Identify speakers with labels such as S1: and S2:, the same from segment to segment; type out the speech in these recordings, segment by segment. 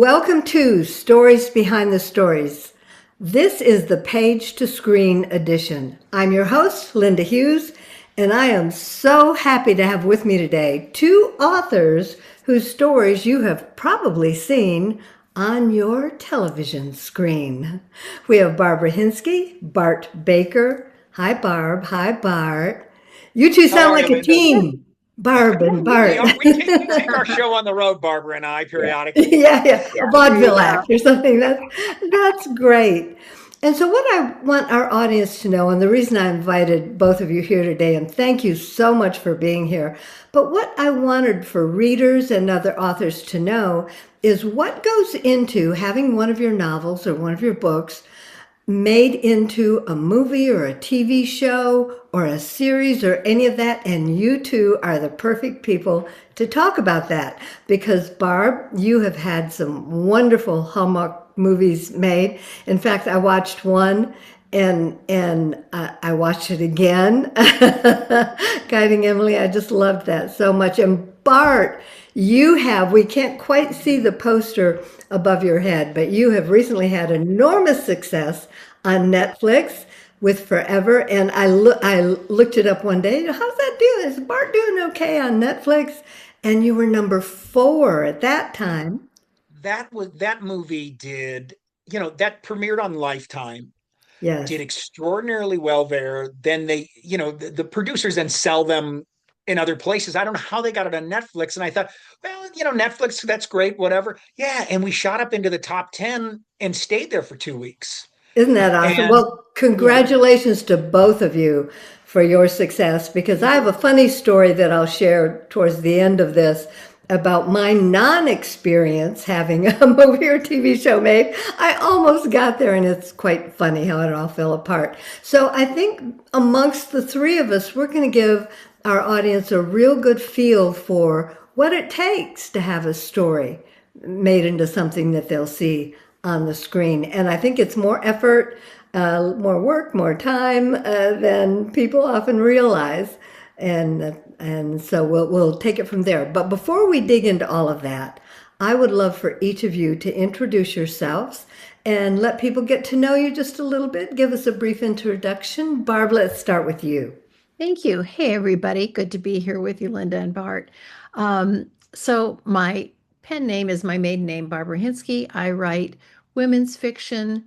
S1: Welcome to Stories Behind the Stories. This is the Page to Screen edition. I'm your host, Linda Hughes, and I am so happy to have with me today two authors whose stories you have probably seen on your television screen. We have Barbara Hinske, Bart Baker. Hi, Barb. Hi, Bart. You two
S2: How
S1: sound
S2: are you,
S1: like a
S2: Linda?
S1: team. Barb
S2: Yeah,
S1: and
S2: we really
S1: Bart.
S2: are. We take our show on the road, Barbara and I,
S1: Yeah,
S2: periodically.
S1: yeah, a
S3: Yeah, there you
S1: vaudeville
S3: go.
S1: act or something. That's great. And so, what I want our audience to know, and the reason I invited both of you here today, and thank you so much for being here, but what I wanted for readers and other authors to know is what goes into having one of your novels or one of your books made into a movie or a TV show or a series or any of that. And you two are the perfect people to talk about that because, Barb, you have had some wonderful Hallmark movies made. In fact, I watched one and I watched it again. Guiding Emily, I just loved that so much. And Bart, we can't quite see the poster above your head, but you have recently had enormous success on Netflix with Forever. And I looked it up one day. How's that doing? Is Bart doing okay on Netflix? And you were number 4 at that time.
S2: That movie that premiered on Lifetime, did
S1: Yes.
S2: extraordinarily well there. Then the producers then sell them in other places. I don't know how they got it on Netflix. And I thought, well, Netflix, that's great, whatever. Yeah. And we shot up into the top 10 and stayed there for 2 weeks.
S1: Isn't that awesome?
S2: And
S1: Well,
S2: yeah,
S1: congratulations to both of you for your success because I have a funny story that I'll share towards the end of this about my non-experience having a movie or TV show made. I almost got there and it's quite funny how it all fell apart. So I think amongst the three of us, we're going to give our audience a real good feel for what it takes to have a story made into something that they'll see on the screen. And I think it's more effort, more work, more time than people often realize. And so we'll take it from there. But before we dig into all of that, I would love for each of you to introduce yourselves and let people get to know you just a little bit. Give us a brief introduction. Barb, let's start with you.
S3: Thank you. Hey, everybody. Good to be here with you, Linda and Bart. So my pen name is my maiden name, Barbara Hinske. I write women's fiction,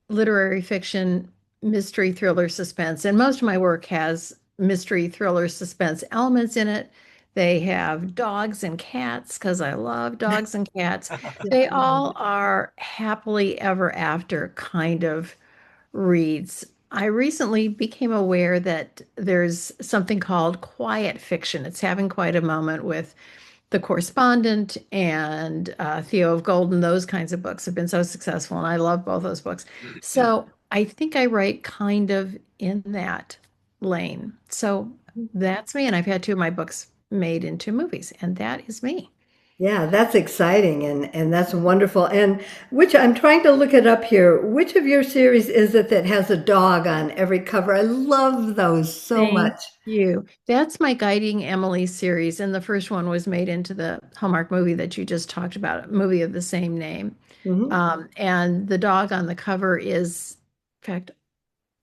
S3: literary fiction, mystery, thriller, suspense, and most of my work has mystery, thriller, suspense elements in it. They have dogs and cats because I love dogs and cats. They all are happily ever after kind of reads. I recently became aware that there's something called quiet fiction. It's having quite a moment with The Correspondent and Theo of Golden. Those kinds of books have been so successful, and I love both those books. So I think I write kind of in that lane. So that's me, and I've had two of my books made into movies, and that is me.
S1: Yeah, that's exciting and that's wonderful. And which I'm trying to look it up here. Which of your series is it that has a dog on every cover? I love those so
S3: Thank
S1: much.
S3: you. That's my Guiding Emily series, and the first one was made into the Hallmark movie that you just talked about, a movie of the same name.
S1: Hmm.
S3: And the dog on the cover is, in fact,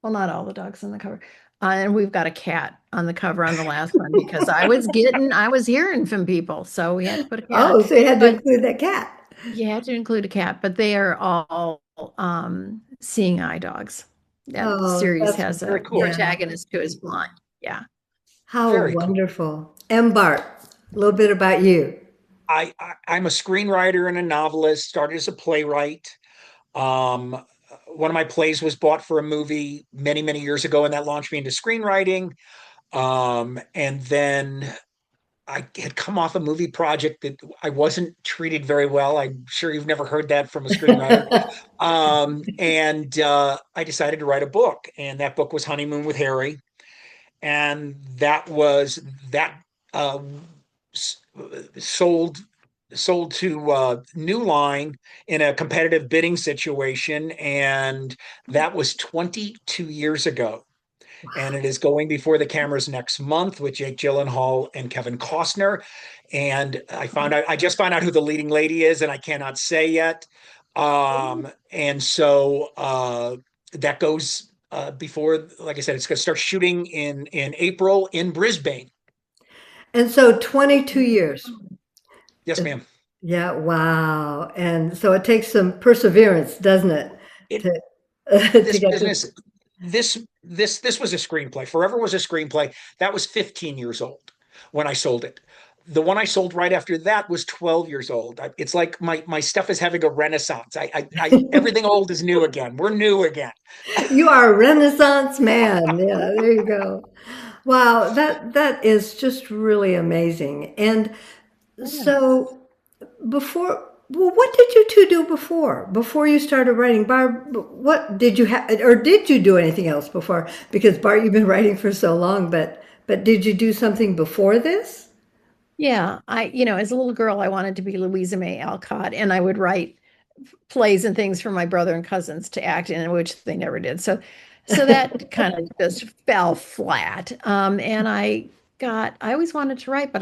S3: well, not all the dogs on the cover. And we've got a cat on the cover on the last one because I was hearing from people, so we had to put a cat.
S1: Oh, so you had to
S3: But
S1: include that cat.
S3: you had to include a cat, but they are all seeing eye dogs. That
S1: Oh,
S3: series
S1: that's,
S3: has
S2: very
S3: a
S2: cool.
S1: yeah.
S3: protagonist who is blind. Yeah.
S1: How
S2: Very cool.
S1: wonderful. And Bart, a little bit about you.
S2: I'm a screenwriter and a novelist, started as a playwright. Um, one of my plays was bought for a movie many, many years ago, and that launched me into screenwriting. And then I had come off a movie project that I wasn't treated very well. I'm sure you've never heard that from a screenwriter. And I decided to write a book, and that book was Honeymoon with Harry, and that uh, sold to New Line in a competitive bidding situation, and that was 22 years ago. and it is going before the cameras next month with Jake Gyllenhaal and Kevin Costner. And I just found out who the leading lady is, and I cannot say yet. And so that goes before, like I said, it's going to start shooting in April in Brisbane.
S1: And so 22 years.
S2: Yes, ma'am.
S1: Yeah, wow. And so it takes some perseverance, doesn't it,
S2: It
S1: to to
S2: this
S1: get this.
S2: business this was a screenplay. Forever was a screenplay. That was 15 years old when I sold it. The one I sold right after that was 12 years old. It's like my stuff is having a renaissance. Everything old is new again. We're new again.
S1: You are a Renaissance man. Yeah, there you go. Wow, that is just really amazing. And
S3: Yeah.
S1: so before, well, what did you two do before you started writing? Barb, what did you have, or did you do anything else before? Because Bart, you've been writing for so long, but did you do something before this?
S3: Yeah, as a little girl, I wanted to be Louisa May Alcott, and I would write plays and things for my brother and cousins to act in, which they never did. So that kind of just fell flat. And I always wanted to write, but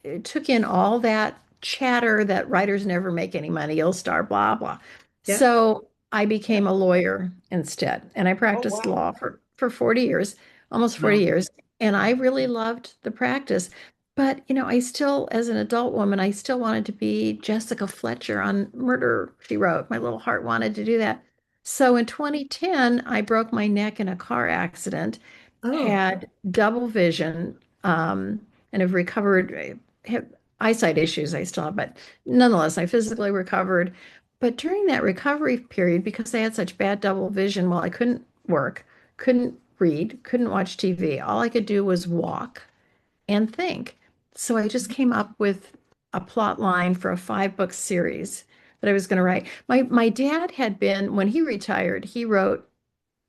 S3: it took in all that chatter that writers never make any money, you'll star, blah, blah.
S1: Yeah.
S3: So I became a lawyer instead, and I
S2: Oh
S3: practiced
S2: wow.
S3: law for 40 years, almost 40
S1: Wow.
S3: years. And I really loved the practice. But, I still, as an adult woman, I still wanted to be Jessica Fletcher on Murder, She Wrote. My little heart wanted to do that. So in 2010, I broke my neck in a car accident,
S1: Oh,
S3: had double vision, and have recovered, have eyesight issues I still have, but nonetheless, I physically recovered. But during that recovery period, because I had such bad double vision, well, I couldn't work, couldn't read, couldn't watch TV. All I could do was walk and think. So I just came up with a plot line for a 5 book series that I was going to write. My dad had been, when he retired, he wrote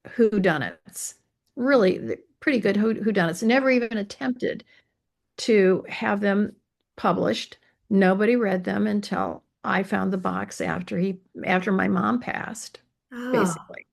S3: whodunits, really pretty good whodunits, never even attempted to have them published. Nobody read them until I found the box after my mom passed,
S1: oh,
S3: basically.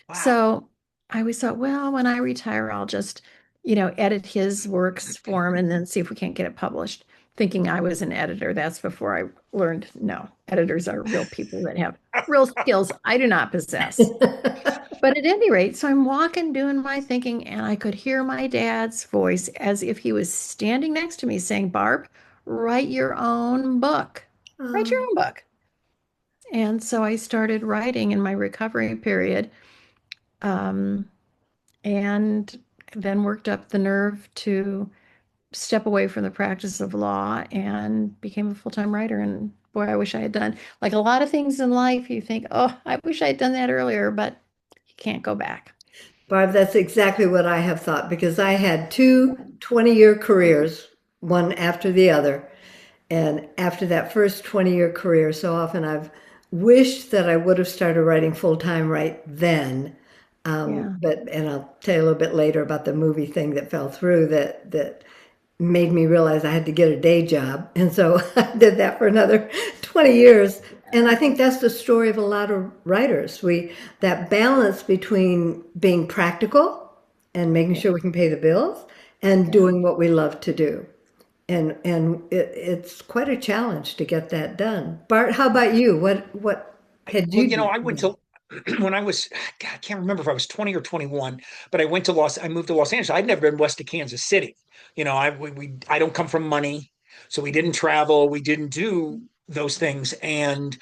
S2: Wow.
S3: So I always thought, well, when I retire, I'll just, edit his works for him and then see if we can't get it published. Thinking I was an editor. That's before I learned no, editors are real people that have real skills I do not possess. But at any rate, so I'm walking, doing my thinking, and I could hear my dad's voice as if he was standing next to me saying, Barb, write your own book. Write your
S1: oh.
S3: own book. And so I started writing in my recovery period, um, and then worked up the nerve to step away from the practice of law and became a full-time writer. And boy, I wish I had done like a lot of things in life. You think, oh, I wish I had done that earlier, but you can't go back.
S1: Barb, that's exactly what I have thought because I had two 20-year careers, one after the other. And after that first 20-year career, so often I've wished that I would have started writing full time right then.
S3: Yeah.
S1: And I'll tell you a little bit later about the movie thing that fell through that made me realize I had to get a day job. And so I did that for another 20 years. And I think that's the story of a lot of writers. That balance between being practical and making
S3: Yeah.
S1: sure we can pay the bills and
S3: Yeah.
S1: doing what we love to do. It's quite a challenge to get that done. Bart, how about you? What had
S2: Well,
S1: you
S2: I went
S1: done?
S2: to when I was, God, I can't remember if I was 20 or 21, but I moved to Los Angeles. I'd never been west of Kansas City. I don't come from money, so we didn't travel, we didn't do those things. And,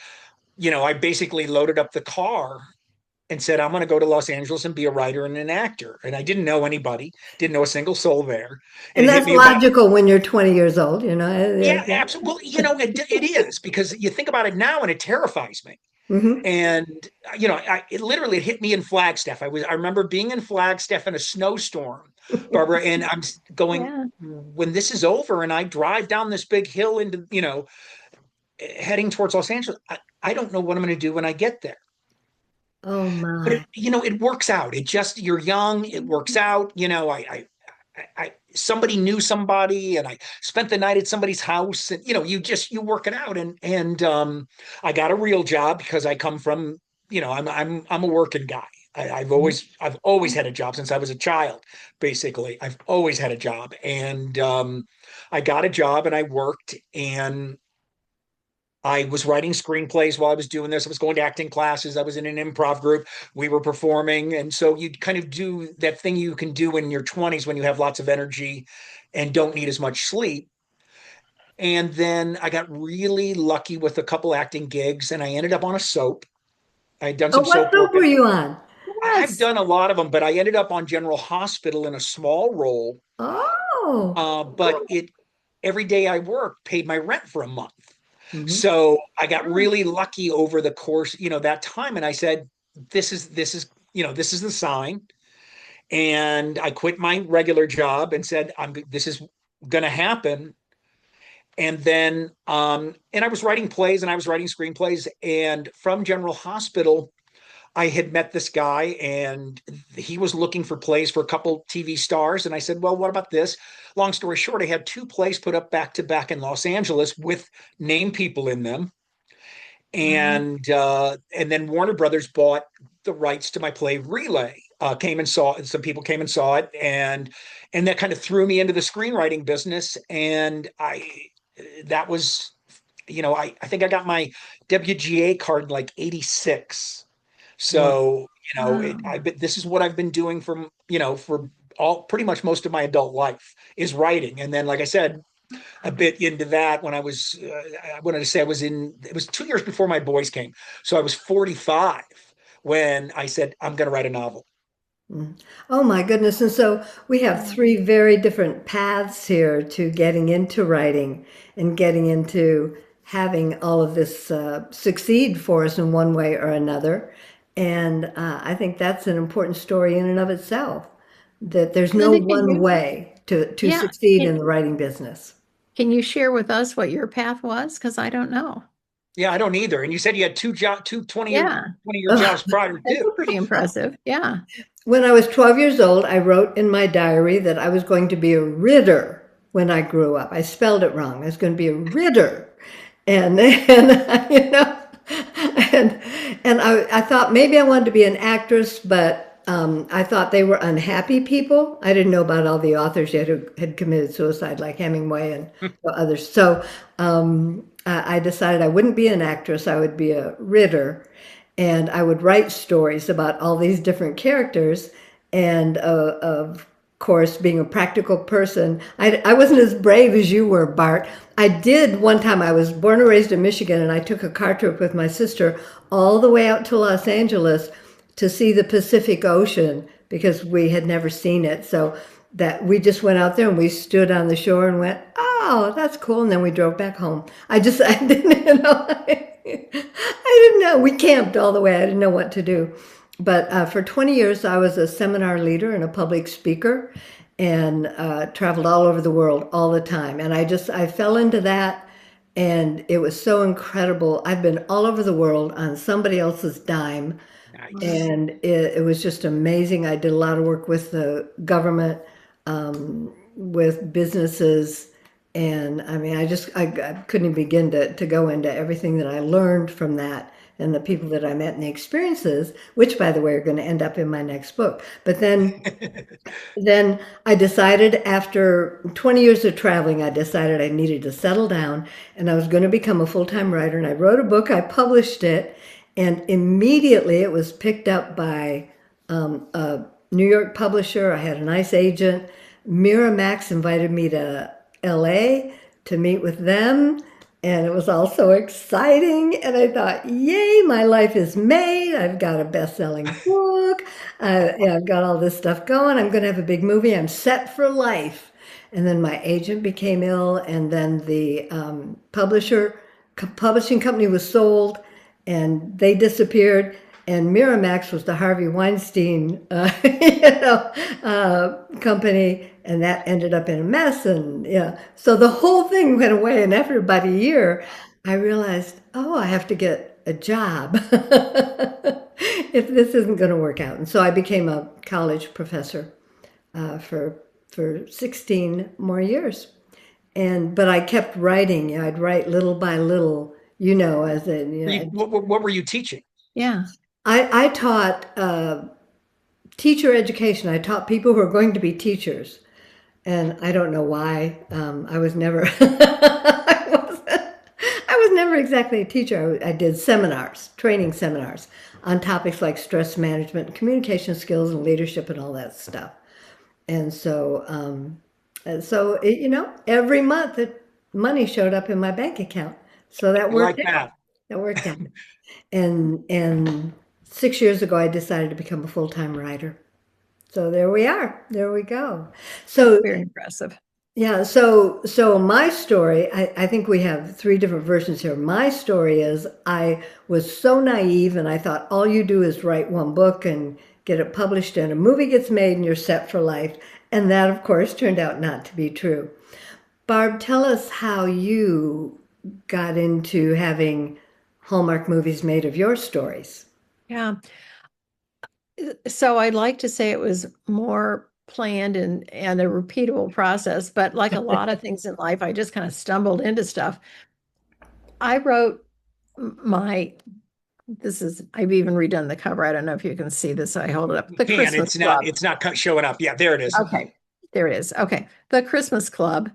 S2: I basically loaded up the car and said, I'm going to go to Los Angeles and be a writer and an actor. And I didn't know anybody, didn't know a single soul there. And
S1: And
S2: it hit
S1: that's
S2: me about,
S1: logical when you're 20 years old, you know.
S2: yeah, absolutely. Well, it is because you think about it now and it terrifies me.
S1: Hmm.
S2: And it literally hit me in Flagstaff. I remember being in Flagstaff in a snowstorm, Barbara, and I'm going,
S3: Yeah.
S2: when this is over and I drive down this big hill into, heading towards Los Angeles, I don't know what I'm going to do when I get there.
S1: Oh
S2: But
S1: my.
S2: it works out. It just, you're young, it works out. Somebody knew somebody, and I spent the night at somebody's house, and you work it out, and I got a real job because I come from, I'm a working guy. I've always had a job since I was a child. Basically, I've always had a job, and I got a job and I worked, and I was writing screenplays while I was doing this. I was going to acting classes. I was in an improv group. We were performing. And so you kind of do that thing you can do in your 20s when you have lots of energy and don't need as much sleep. And then I got really lucky with a couple acting gigs and I ended up on a soap. I had done
S1: Oh,
S2: some
S1: what
S2: soap
S1: soap
S2: work.
S1: were you on?
S2: I've
S3: Yes.
S2: done a lot of them, but I ended up on General Hospital in a small role.
S1: Oh,
S2: But it every day I worked paid my rent for a month.
S1: mhm.
S2: So I got really lucky over the course, that time. And I said, this is the sign. And I quit my regular job and said, this is going to happen. And then, and I was writing plays and I was writing screenplays. And from General Hospital, I had met this guy and he was looking for plays for a couple TV stars. And I said, well, what about this? Long story short, I had two plays put up back to back in Los Angeles with name people in them, and then Warner Brothers bought the rights to my play Relay. Came and saw it. Some people came and saw it, and that kind of threw me into the screenwriting business. And that was, I think I got my WGA card in like '86.
S1: Wow.
S2: So
S3: Wow.
S2: this is what I've been doing for all pretty much most of my adult life is writing. And then, like I said, a bit into that when I wanted to say it was 2 years before my boys came. So I was 45 when I said, I'm going to write a novel.
S1: Mm. Oh my goodness. And so we have three very different paths here to getting into writing and getting into having all of this succeed for us in one way or another. And I think that's an important story in and of itself, that there's no
S3: Linda, can
S1: one
S3: you?
S1: way to
S3: Yeah.
S1: succeed in the writing business.
S3: Can you share with us what your path was? Because I don't know.
S2: Yeah, I don't either. And you said you had two
S3: Yeah.
S2: 20-year jobs prior
S3: That's
S2: too.
S3: pretty impressive. Yeah.
S1: When I was 12 years old, I wrote in my diary that I was going to be a ritter when I grew up. I spelled it wrong. I was going to be a ritter. And and I thought maybe I wanted to be an actress, but I thought they were unhappy people. I didn't know about all the authors yet who had committed suicide, like Hemingway and others. So I decided I wouldn't be an actress. I would be a ritter, and I would write stories about all these different characters. And of course, being a practical person, I wasn't as brave as you were, Bart. I did one time, I was born and raised in Michigan, and I took a car trip with my sister all the way out to Los Angeles to see the Pacific Ocean because we had never seen it. So that we just went out there and we stood on the shore and went, oh, that's cool. And then we drove back home. I didn't, I didn't know. We camped all the way. I didn't know what to do. But for 20 years, I was a seminar leader and a public speaker and traveled all over the world all the time. And I fell into that, and it was so incredible. I've been all over the world on somebody else's dime,
S2: Nice.
S1: and it was just amazing. I did a lot of work with the government, with businesses, and I mean, I couldn't even begin to go into everything that I learned from that and the people that I met and the experiences, which, by the way, are going to end up in my next book. But then I decided after 20 years of traveling, I decided I needed to settle down and I was going to become a full-time writer. And I wrote a book, I published it, and immediately it was picked up by a New York publisher. I had a nice agent. Miramax invited me to LA to meet with them. And it was all so exciting. And I thought, yay, my life is made. I've got a best selling book. I've got all this stuff going. I'm going to have a big movie. I'm set for life. And then my agent became ill. And then the publishing company was sold and they disappeared. And Miramax was the Harvey Weinstein, company, and that ended up in a mess. And yeah, so the whole thing went away. And after about a year, I realized, oh, I have to get a job if this isn't going to work out. And so I became a college professor for 16 more years. And but I kept writing. I'd write little by little, as in,
S2: What were you teaching?
S3: Yeah.
S1: I taught teacher education. I taught people who are going to be teachers. And I don't know why. I was never, I was never exactly a teacher. I did seminars, training seminars on topics like stress management, communication skills, and leadership, and all that stuff. And every month money showed up in my bank account. So that
S2: I like
S1: worked out.
S2: that.
S1: That worked out. And 6 years ago, I decided to become a full-time writer. So there we are. There we go. So
S3: Very impressive.
S1: yeah, so my story, I think we have three different versions here. My story is I was so naive and I thought all you do is write one book and get it published and a movie gets made and you're set for life. And that, of course, turned out not to be true. Barb, tell us how you got into having Hallmark movies made of your stories.
S3: Yeah. So I'd like to say it was more planned and a repeatable process, but like a lot of things in life, I just kind of stumbled into stuff. I wrote my I've even redone the cover. I don't know if you can see this. I hold it up.
S2: You
S3: The
S2: can.
S3: Christmas Club.
S2: It's not showing up. Yeah, there it is.
S3: Okay. There it is. Okay. The Christmas Club,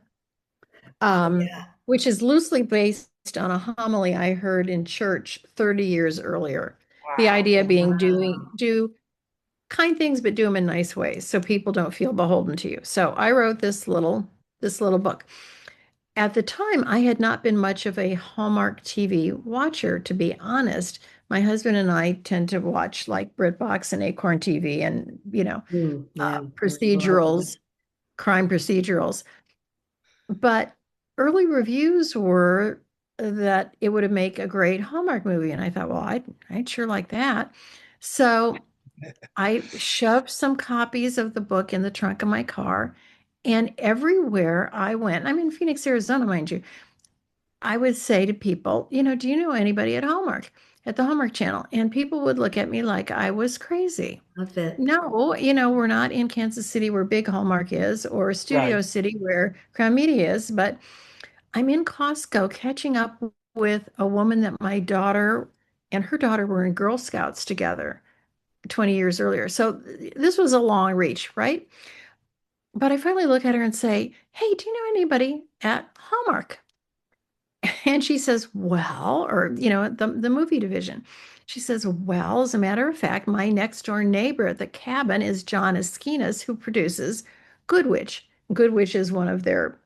S1: Yeah.
S3: which is loosely based on a homily I heard in church 30 years earlier. The
S2: Wow.
S3: idea being
S1: Wow.
S3: do kind things, but do them in nice ways so people don't feel beholden to you. So I wrote this little book. At the time, I had not been much of a Hallmark TV watcher, to be honest. My husband and I tend to watch like BritBox and Acorn TV and,
S1: Yeah, there's a lot of them.
S3: procedurals, crime procedurals. But early reviews were that it would make a great Hallmark movie. And I thought, well, I'd sure like that. So I shoved some copies of the book in the trunk of my car. And everywhere I went, I'm in Phoenix, Arizona, mind you, I would say to people, do you know anybody at Hallmark, at the Hallmark Channel? And people would look at me like I was crazy.
S1: That's it.
S3: No, we're not in Kansas City where Big Hallmark is, or
S2: Right.
S3: Studio City where Crown Media is, but I'm in Costco catching up with a woman that my daughter and her daughter were in Girl Scouts together 20 years earlier. So this was a long reach, right? But I finally look at her and say, hey, do you know anybody at Hallmark? And she says, well, or, the movie division. She says, well, as a matter of fact, my next door neighbor at the cabin is John Esquinas, who produces Good Witch. Good Witch is one of their,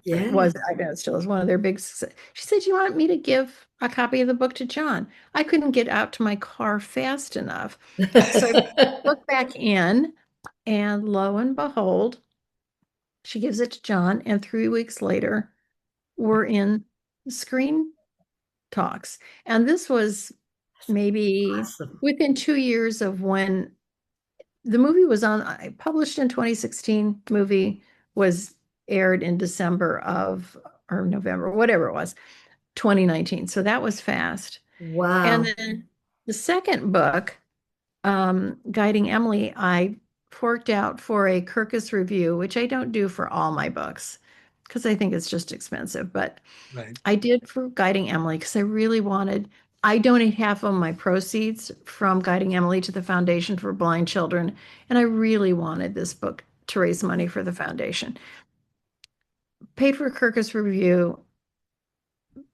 S1: Yeah.
S3: was, I know it still is one of their big success. She said, you want me to give a copy of the book to John? I couldn't get out to my car fast enough. So I look back in, and lo and behold, she gives it to John. And 3 weeks later, we're in screen talks. And this was maybe
S1: Awesome.
S3: within 2 years of when the movie was on, I published in 2016, movie was aired in December of, or November, whatever it was, 2019. So that was fast. And
S1: Wow.
S3: then the second book, Guiding Emily, I forked out for a Kirkus review, which I don't do for all my books because I think it's just expensive. But
S2: Right.
S3: I did for Guiding Emily because I donate half of my proceeds from Guiding Emily to the Foundation for Blind Children. And I really wanted this book to raise money for the foundation. Paid for Kirkus Review.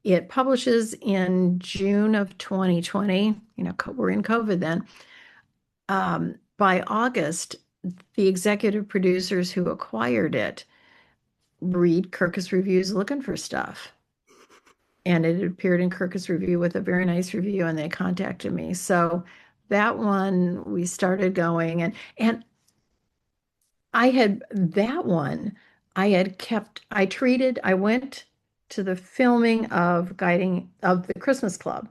S3: It publishes in June of 2020. We're in COVID then. By August, the executive producers who acquired it read Kirkus reviews looking for stuff. And it appeared in Kirkus Review with a very nice review, and they contacted me. So that one we started going, and I had that one. I went to the filming of Guiding of the Christmas Club,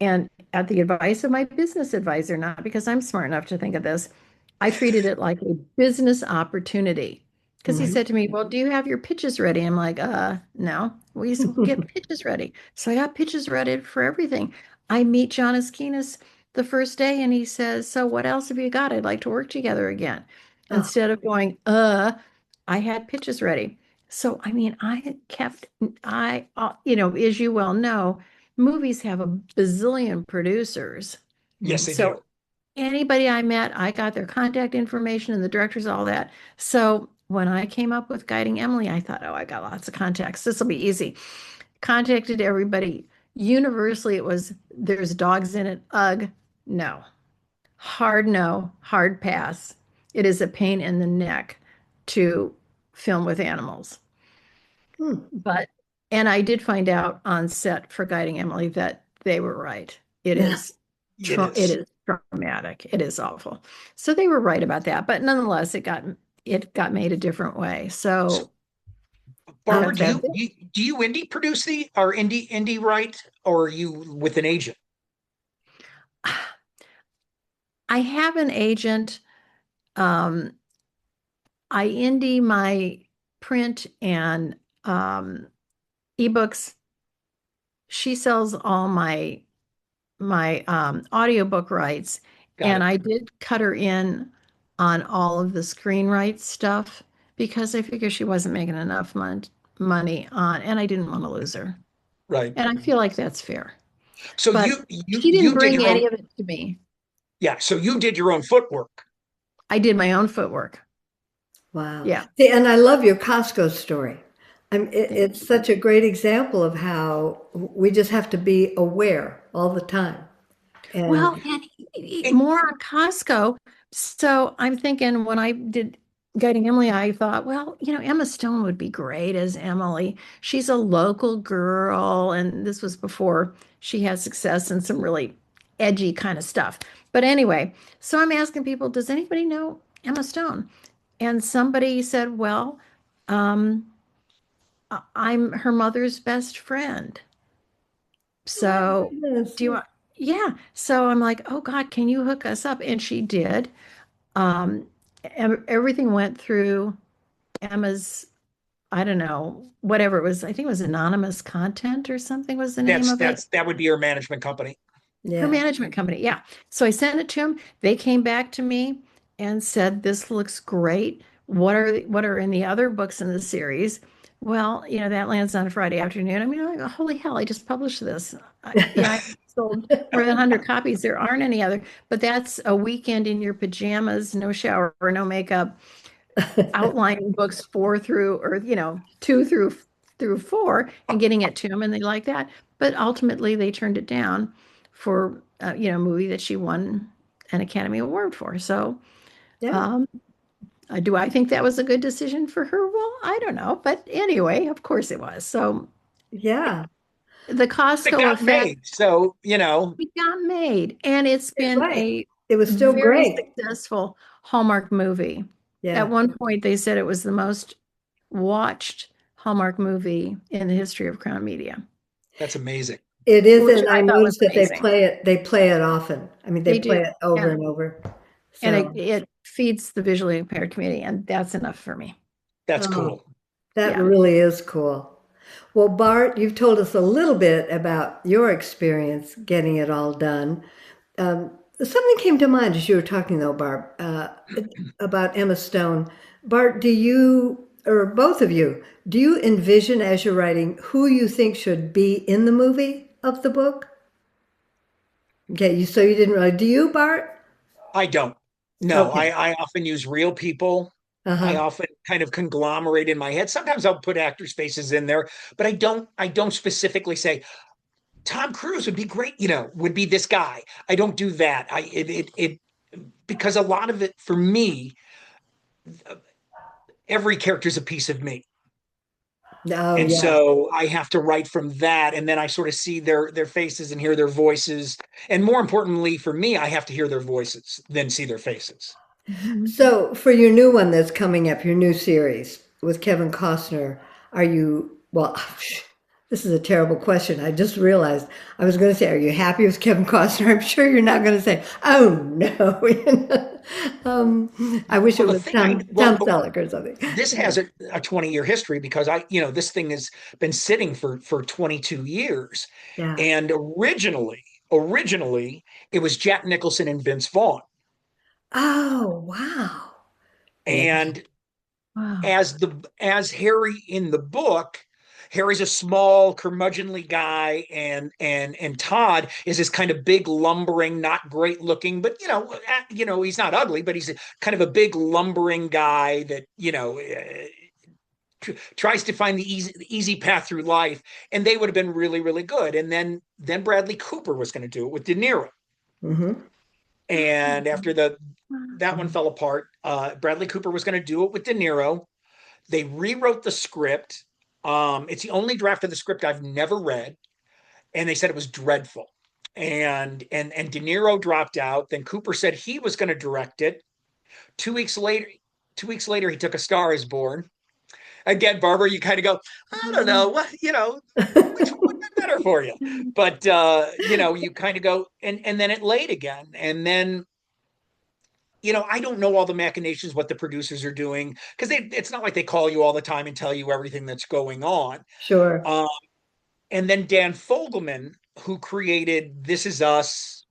S3: and at the advice of my business advisor, not because I'm smart enough to think of this, I treated it like a business opportunity. Because he
S1: Mhm.
S3: said to me, well, do you have your pitches ready? I'm like, no. We used to get pitches ready. So I got pitches ready for everything. I meet John Esquinas the first day and he says, so what else have you got? I'd like to work together again.
S1: Oh,
S3: Instead of going, I had pitches ready. So, I mean, I had kept, as you well know, movies have a bazillion producers.
S2: Yes, they
S3: So
S2: do.
S3: anybody I met, I got their contact information and the directors, all that. So when I came up with Guiding Emily, I thought, oh, I got lots of contacts. This will be easy. Contacted everybody. Universally, it was there's dogs in it. Ugh, no. Hard no, hard pass. It is a pain in the neck to film with animals.
S1: Hmm.
S3: But, and I did find out on set for Guiding Emily that they were right. It
S1: Yeah.
S3: is,
S2: It
S3: it
S2: is.
S3: is traumatic. It is awful. So they were right about that. But nonetheless, it got made a different way.
S2: So,
S3: So
S2: Barbara,
S1: Okay.
S2: do you indie produce the or indie write, or are you with an agent?
S3: I have an agent. Um, I indie my print and ebooks. She sells all my audiobook rights,
S2: Got
S3: and
S2: it.
S3: I did cut her in on all of the screenwrite stuff because I figured she wasn't making enough money on, and I didn't want to lose her.
S2: Right.
S3: And I feel like that's fair.
S2: So
S3: But she didn't
S2: you did
S3: bring
S2: your own,
S3: any of it to me.
S2: yeah. So you did your own footwork.
S3: I did my own footwork.
S1: Wow.
S3: Yeah.
S1: See, and I love your Costco story.
S3: Thank
S1: It's such a great example of how we just have to be aware all the time.
S3: Well,
S1: And
S3: and
S2: And
S3: more on Costco. So I'm thinking when I did Guiding Emily, I thought, well, Emma Stone would be great as Emily. She's a local girl, and this was before she had success in some really edgy kind of stuff. But anyway, so I'm asking people, does anybody know Emma Stone? And somebody said, well, um, I'm her mother's best friend.
S1: oh my
S3: So
S1: goodness.
S3: do you want, yeah. So I'm like, oh God, can you hook us up? And she did. Um, Everything went through Emma's, I don't know, whatever it was. I think it was Anonymous Content or something was the name of it.
S2: that would be your management company.
S3: Her
S1: Yeah.
S3: management company, yeah. So I sent it to them. They came back to me and said, "This looks great. What are in the other books in the series?" Well, that lands on a Friday afternoon. I mean, I'm like, holy hell, I just published this. I sold more than 100 copies. There aren't any other, but that's a weekend in your pajamas, no shower, no makeup, outlining books four through, or two through four, and getting it to them, and they like that. But ultimately, they turned it down for a movie that she won an Academy Award for. So,
S1: Yeah.
S3: um, do I think that was a good decision for her? Well, I don't know, but anyway, of course it was. So
S1: Yeah.
S3: the
S2: It
S3: Costco
S2: got
S3: effect,
S2: made. So, you know,
S3: it got made, and it's been
S1: Right.
S3: a
S1: It was still
S3: very
S1: great.
S3: successful Hallmark movie. At
S1: Yeah.
S3: one point, they said it was the most watched Hallmark movie in the history of Crown Media,
S2: that's amazing.
S1: It is,
S3: which
S1: and I
S3: I thought was
S1: noticed that
S3: amazing.
S1: they play it often. I mean, they
S3: They
S1: play
S3: do.
S1: it over
S3: Yeah.
S1: and over.
S3: And it,
S1: So,
S3: it feeds the visually impaired community, and that's enough for me.
S2: That's
S1: oh,
S2: cool.
S1: that
S3: Yeah.
S1: really is cool. Well, Bart, you've told us a little bit about your experience getting it all done. Something came to mind as you were talking, though, Barb, about Emma Stone. Bart, do you, or both of you, do you envision as you're writing who you think should be in the movie of the book? Okay, so you didn't really, do you, Bart?
S2: I don't. No,
S1: Okay.
S2: I often use real people. I
S1: Uh-huh.
S2: often kind of conglomerate in my head. Sometimes I'll put actors' faces in there, but I don't specifically say Tom Cruise would be great, would be this guy. I don't do that. It because a lot of it for me, every character is a piece of me.
S1: Oh,
S2: And
S1: yes.
S2: so I have to write from that, and then I sort of see their faces and hear their voices. And more importantly for me, I have to hear their voices than see their faces.
S1: So for your new one that's coming up, your new series with Kevin Costner, are you, well, this is a terrible question. I just realized I was going to say, are you happy with Kevin Costner? I'm sure you're not going to say, oh no. I wish it
S2: Well, the
S1: was
S2: thing
S1: Tom Selleck or something.
S2: this has a 20-year history because this thing has been sitting for 22 years.
S1: Yeah.
S2: And originally it was Jack Nicholson and Vince Vaughn.
S1: Oh, wow. Yeah.
S2: And
S3: Wow.
S2: as Harry in the book, Harry's a small, curmudgeonly guy, and Todd is this kind of big, lumbering, not great looking, but he's not ugly, but he's kind of a big, lumbering guy that tries to find the easy path through life. And they would have been really, really good. And then Bradley Cooper was going to do it with De Niro.
S1: Mm-hmm.
S2: And after that one fell apart, Bradley Cooper was going to do it with De Niro. They rewrote the script. It's the only draft of the script I've never read, and they said it was dreadful. And De Niro dropped out. Then Cooper said he was going to direct it. 2 weeks later, 2 weeks later, he took A Star Is Born. Again, Barbara, you kind of go, I don't know, what which one would be better for you? But you kind of go, and then it laid again, and then I don't know all the machinations, what the producers are doing, because it's not like they call you all the time and tell you everything that's going on.
S1: Sure.
S2: Um, and then Dan Fogelman, who created This Is Us,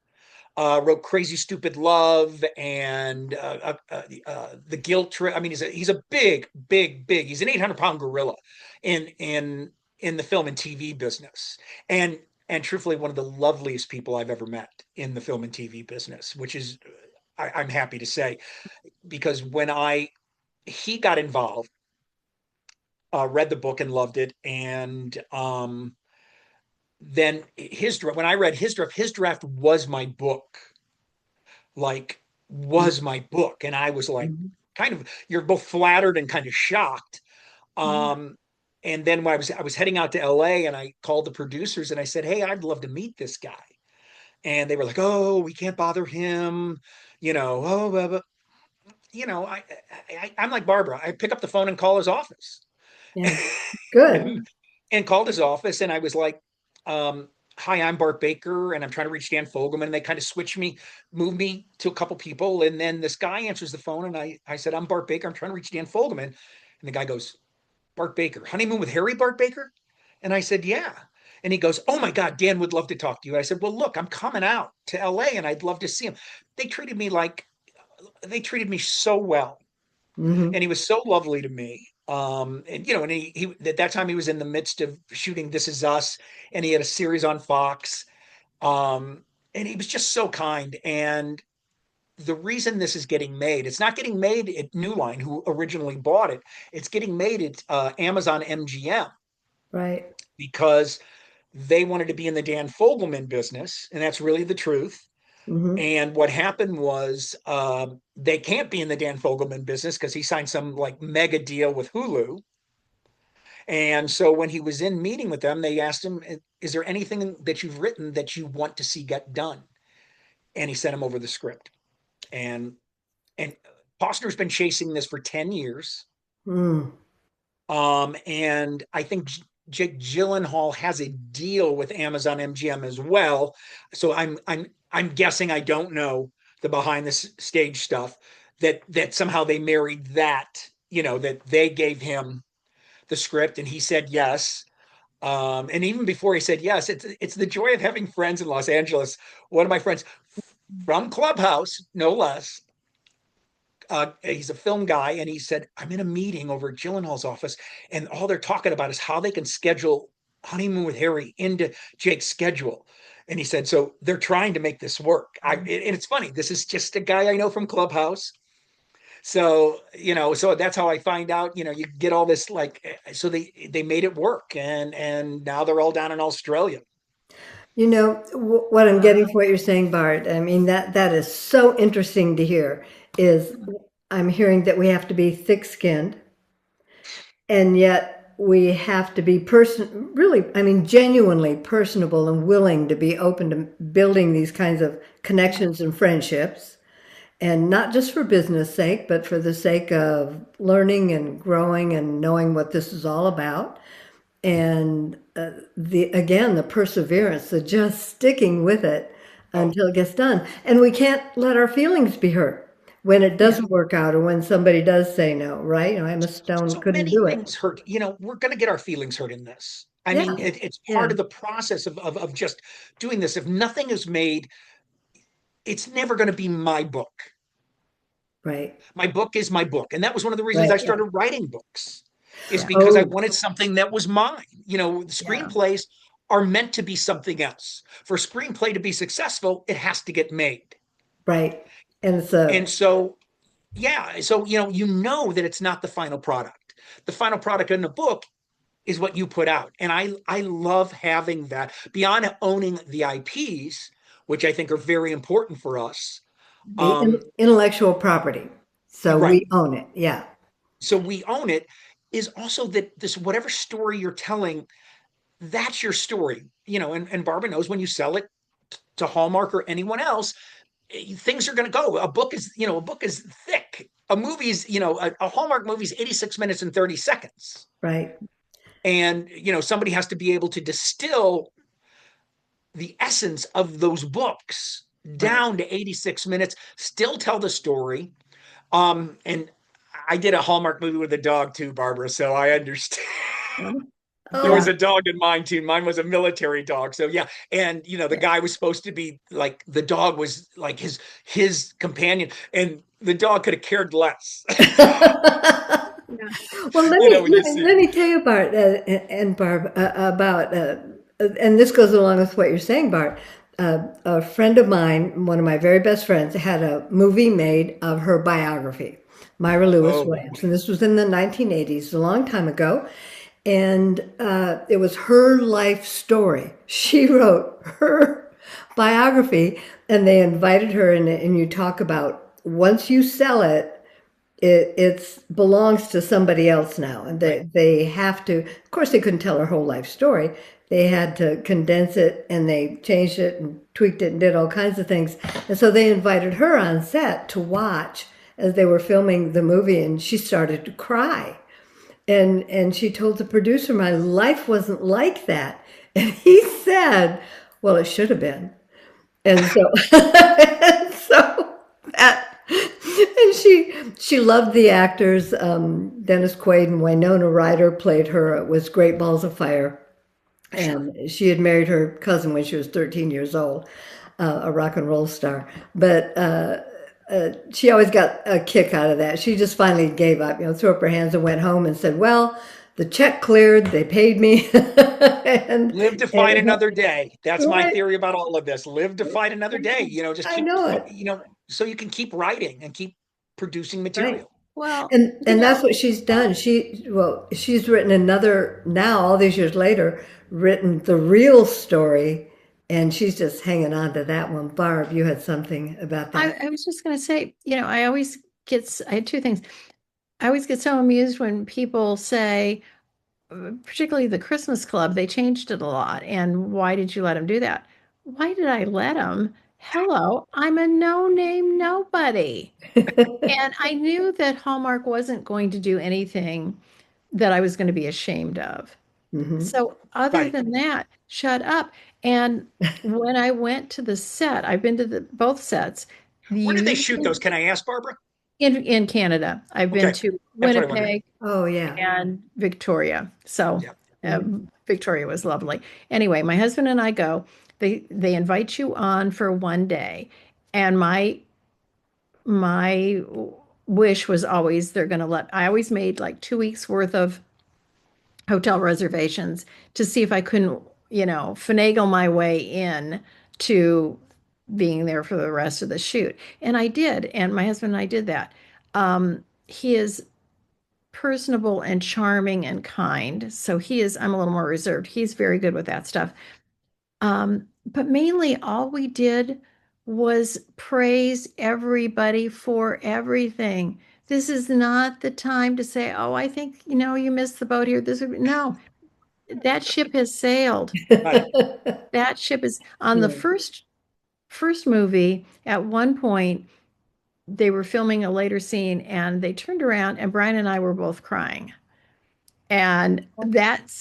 S2: wrote Crazy Stupid Love and The Guilt Trip. I mean, he's a big, big, big. He's an 800-pound gorilla in the film and TV business, and truthfully, one of the loveliest people I've ever met in the film and TV business, which is I'm happy to say, because when he got involved, read the book and loved it, and then when I read his draft was my book, like was my book, and I was like,
S1: Mhm.
S2: kind of, you're both flattered and kind of shocked. Um, and then when I was heading out to LA, and I called the producers and I said, hey, I'd love to meet this guy, and they were like, oh, we can't bother him, oh, blah, blah. I'm like Barbara. I pick up the phone and call his office,
S1: Yeah. Good.
S2: and, and called his office, and I was like, "Hi, I'm Bart Baker, and I'm trying to reach Dan Fogelman." And they kind of move me to a couple people, and then this guy answers the phone, and I said, "I'm Bart Baker. I'm trying to reach Dan Fogelman," and the guy goes, "Bart Baker, honeymoon with Harry Bart Baker?" And I said, "Yeah." And he goes, "Oh my God, Dan would love to talk to you." I said, "Well, look, I'm coming out to LA, and I'd love to see him." They treated me like they treated me so well,
S1: Hmm.
S2: and he was so lovely to me. And he at that time he was in the midst of shooting This Is Us, and he had a series on Fox. And he was just so kind. And the reason this is getting made, it's not getting made at New Line, who originally bought it. It's getting made at Amazon MGM,
S1: Right.
S2: because they wanted to be in the Dan Fogelman business, and that's really the truth.
S1: Hmm.
S2: And what happened was they can't be in the Dan Fogelman business because he signed some like mega deal with Hulu. And so when he was in meeting with them, they asked him, "Is there anything that you've written that you want to see get done?" And he sent him over the script. And and Costner's been chasing this for 10 years.
S1: Mm.
S2: And I think Jake Gyllenhaal has a deal with Amazon MGM as well. So I'm guessing, I don't know the behind the stage stuff, that somehow they married that, that they gave him the script and he said yes. And even before he said yes, it's the joy of having friends in Los Angeles. One of my friends from Clubhouse, no less, he's a film guy, and he said, I'm in a meeting over at Gyllenhaal's office, and all they're talking about is how they can schedule Honeymoon with Harry into Jake's schedule. And he said, so they're trying to make this work. And it's funny, this is just a guy I know from Clubhouse. So, so that's how I find out, you get all this, like, so they made it work, and now they're all down in Australia.
S1: What I'm getting from what you're saying, Bart, I mean, that is so interesting to hear, is I'm hearing that we have to be thick-skinned, and yet we have to be really, I mean, genuinely personable and willing to be open to building these kinds of connections and friendships, and not just for business sake, but for the sake of learning and growing and knowing what this is all about. And the perseverance, the just sticking with it
S2: Oh,
S1: until it gets done. And we can't let our feelings be hurt when it
S2: yeah.
S1: doesn't work out or when somebody does say no, right? Emma Stone
S2: So
S1: couldn't
S2: many
S1: do it.
S2: things hurt. We're going to get our feelings hurt in this. I
S1: Yeah,
S2: mean, it's
S1: yeah,
S2: part of the process of just doing this. If nothing is made, it's never going to be my book.
S1: right,
S2: My book is my book. And that was one of the reasons
S1: right,
S2: I
S1: yeah.
S2: started writing books. is
S3: Yeah.
S2: because I
S1: Oh,
S2: wanted something that was mine. The
S3: Yeah.
S2: screenplays are meant to be something else. For a screenplay to be successful, it has to get made.
S1: right. And it's
S2: And so, yeah, so that it's not the final product. The final product in the book is what you put out. And I love having that beyond owning the IPs, which I think are very important for us.
S1: the
S2: Um,
S1: intellectual property. So
S2: right.
S1: we own it. Yeah.
S2: So we own it is also that this whatever story you're telling, that's your story. And Barbara knows when you sell it to Hallmark or anyone else, things are going to go. A book is thick. A movie's, a Hallmark movie's 86 minutes and 30 seconds.
S1: Right.
S2: And, somebody has to be able to distill the essence of those books
S1: Right.
S2: down to 86 minutes, still tell the story. And I did a Hallmark movie with a dog too, Barbara, so I understand. There
S1: Oh,
S2: was
S3: Yeah.
S2: a dog in mine too. Mine was a military dog. So yeah. And the
S3: Yeah.
S2: guy was supposed to be like the dog was like his companion. And the dog could have cared less.
S3: Yeah.
S1: well,
S2: When you see
S1: let
S2: it.
S1: me tell you, Bart and Barb, about, and this goes along with what you're saying, Bart. A friend of mine, one of my very best friends, had a movie made of her biography, Myra Lewis
S2: Oh
S1: Williams,
S2: boy.
S1: and this was in the 1980s, a long time ago. And it was her life story. She wrote her biography, and they invited her, and you talk about once you sell it, it belongs to somebody else now, and
S2: Right.
S1: they have to. Of course, they couldn't tell her whole life story. They had to condense it, and they changed it and tweaked it and did all kinds of things. And so they invited her on set to watch as they were filming the movie, and she started to cry. And she told the producer, "My life wasn't like that." And he said, "Well, it should have been." And so, and so that, and she loved the actors. Dennis Quaid and Winona Ryder played her. It was Great Balls of Fire,
S2: Sure.
S1: and she had married her cousin when she was 13 years old, a rock and roll star. But she always got a kick out of that. She just finally gave up, threw up her hands and went home and said, "Well, the check cleared. They paid me."
S2: Live to fight
S1: and
S2: another day. That's my
S1: right,
S2: theory about all of this. Live to fight another day. Just
S1: I
S2: keep,
S1: know it.
S2: so you can keep writing and keep producing
S1: Right.
S2: material.
S3: Well,
S1: And that's what she's done. She's written another, now all these years later, written the real story, and she's just hanging on to that one. Barb, you had something about that.
S3: I was just going to say, I had two things. I always get so amused when people say, particularly the Christmas Club, they changed it a lot. And why did you let them do that? Why did I let them? Hello, I'm a no-name nobody. And I knew that Hallmark wasn't going to do anything that I was going to be ashamed of.
S1: Hmm.
S3: So, other
S2: Right.
S3: than that, shut up. And when I went to the set, I've been to both sets.
S2: Where did they
S3: You
S2: shoot those? Can I ask, Barbara?
S3: in Canada, I've been
S2: Okay.
S3: to
S2: That's what I wondered.
S3: Winnipeg
S1: Oh, yeah.
S3: and Victoria. So,
S2: Yeah.
S1: Mhm.
S3: Victoria was lovely. Anyway, my husband and I go. They invite you on for one day, and my wish was always they're going to let. I always made like 2 weeks worth of hotel reservations to see if I couldn't, finagle my way in to being there for the rest of the shoot. And I did. And my husband and I did that. He is personable and charming and kind. So I'm a little more reserved. He's very good with that stuff. But mainly all we did was praise everybody for everything. This is not the time to say, oh, I think, you missed the boat here. No, that ship has sailed.
S2: Right.
S3: That ship is on the
S1: Yeah.
S3: first movie. At one point, they were filming a later scene and they turned around and Brian and I were both crying. And that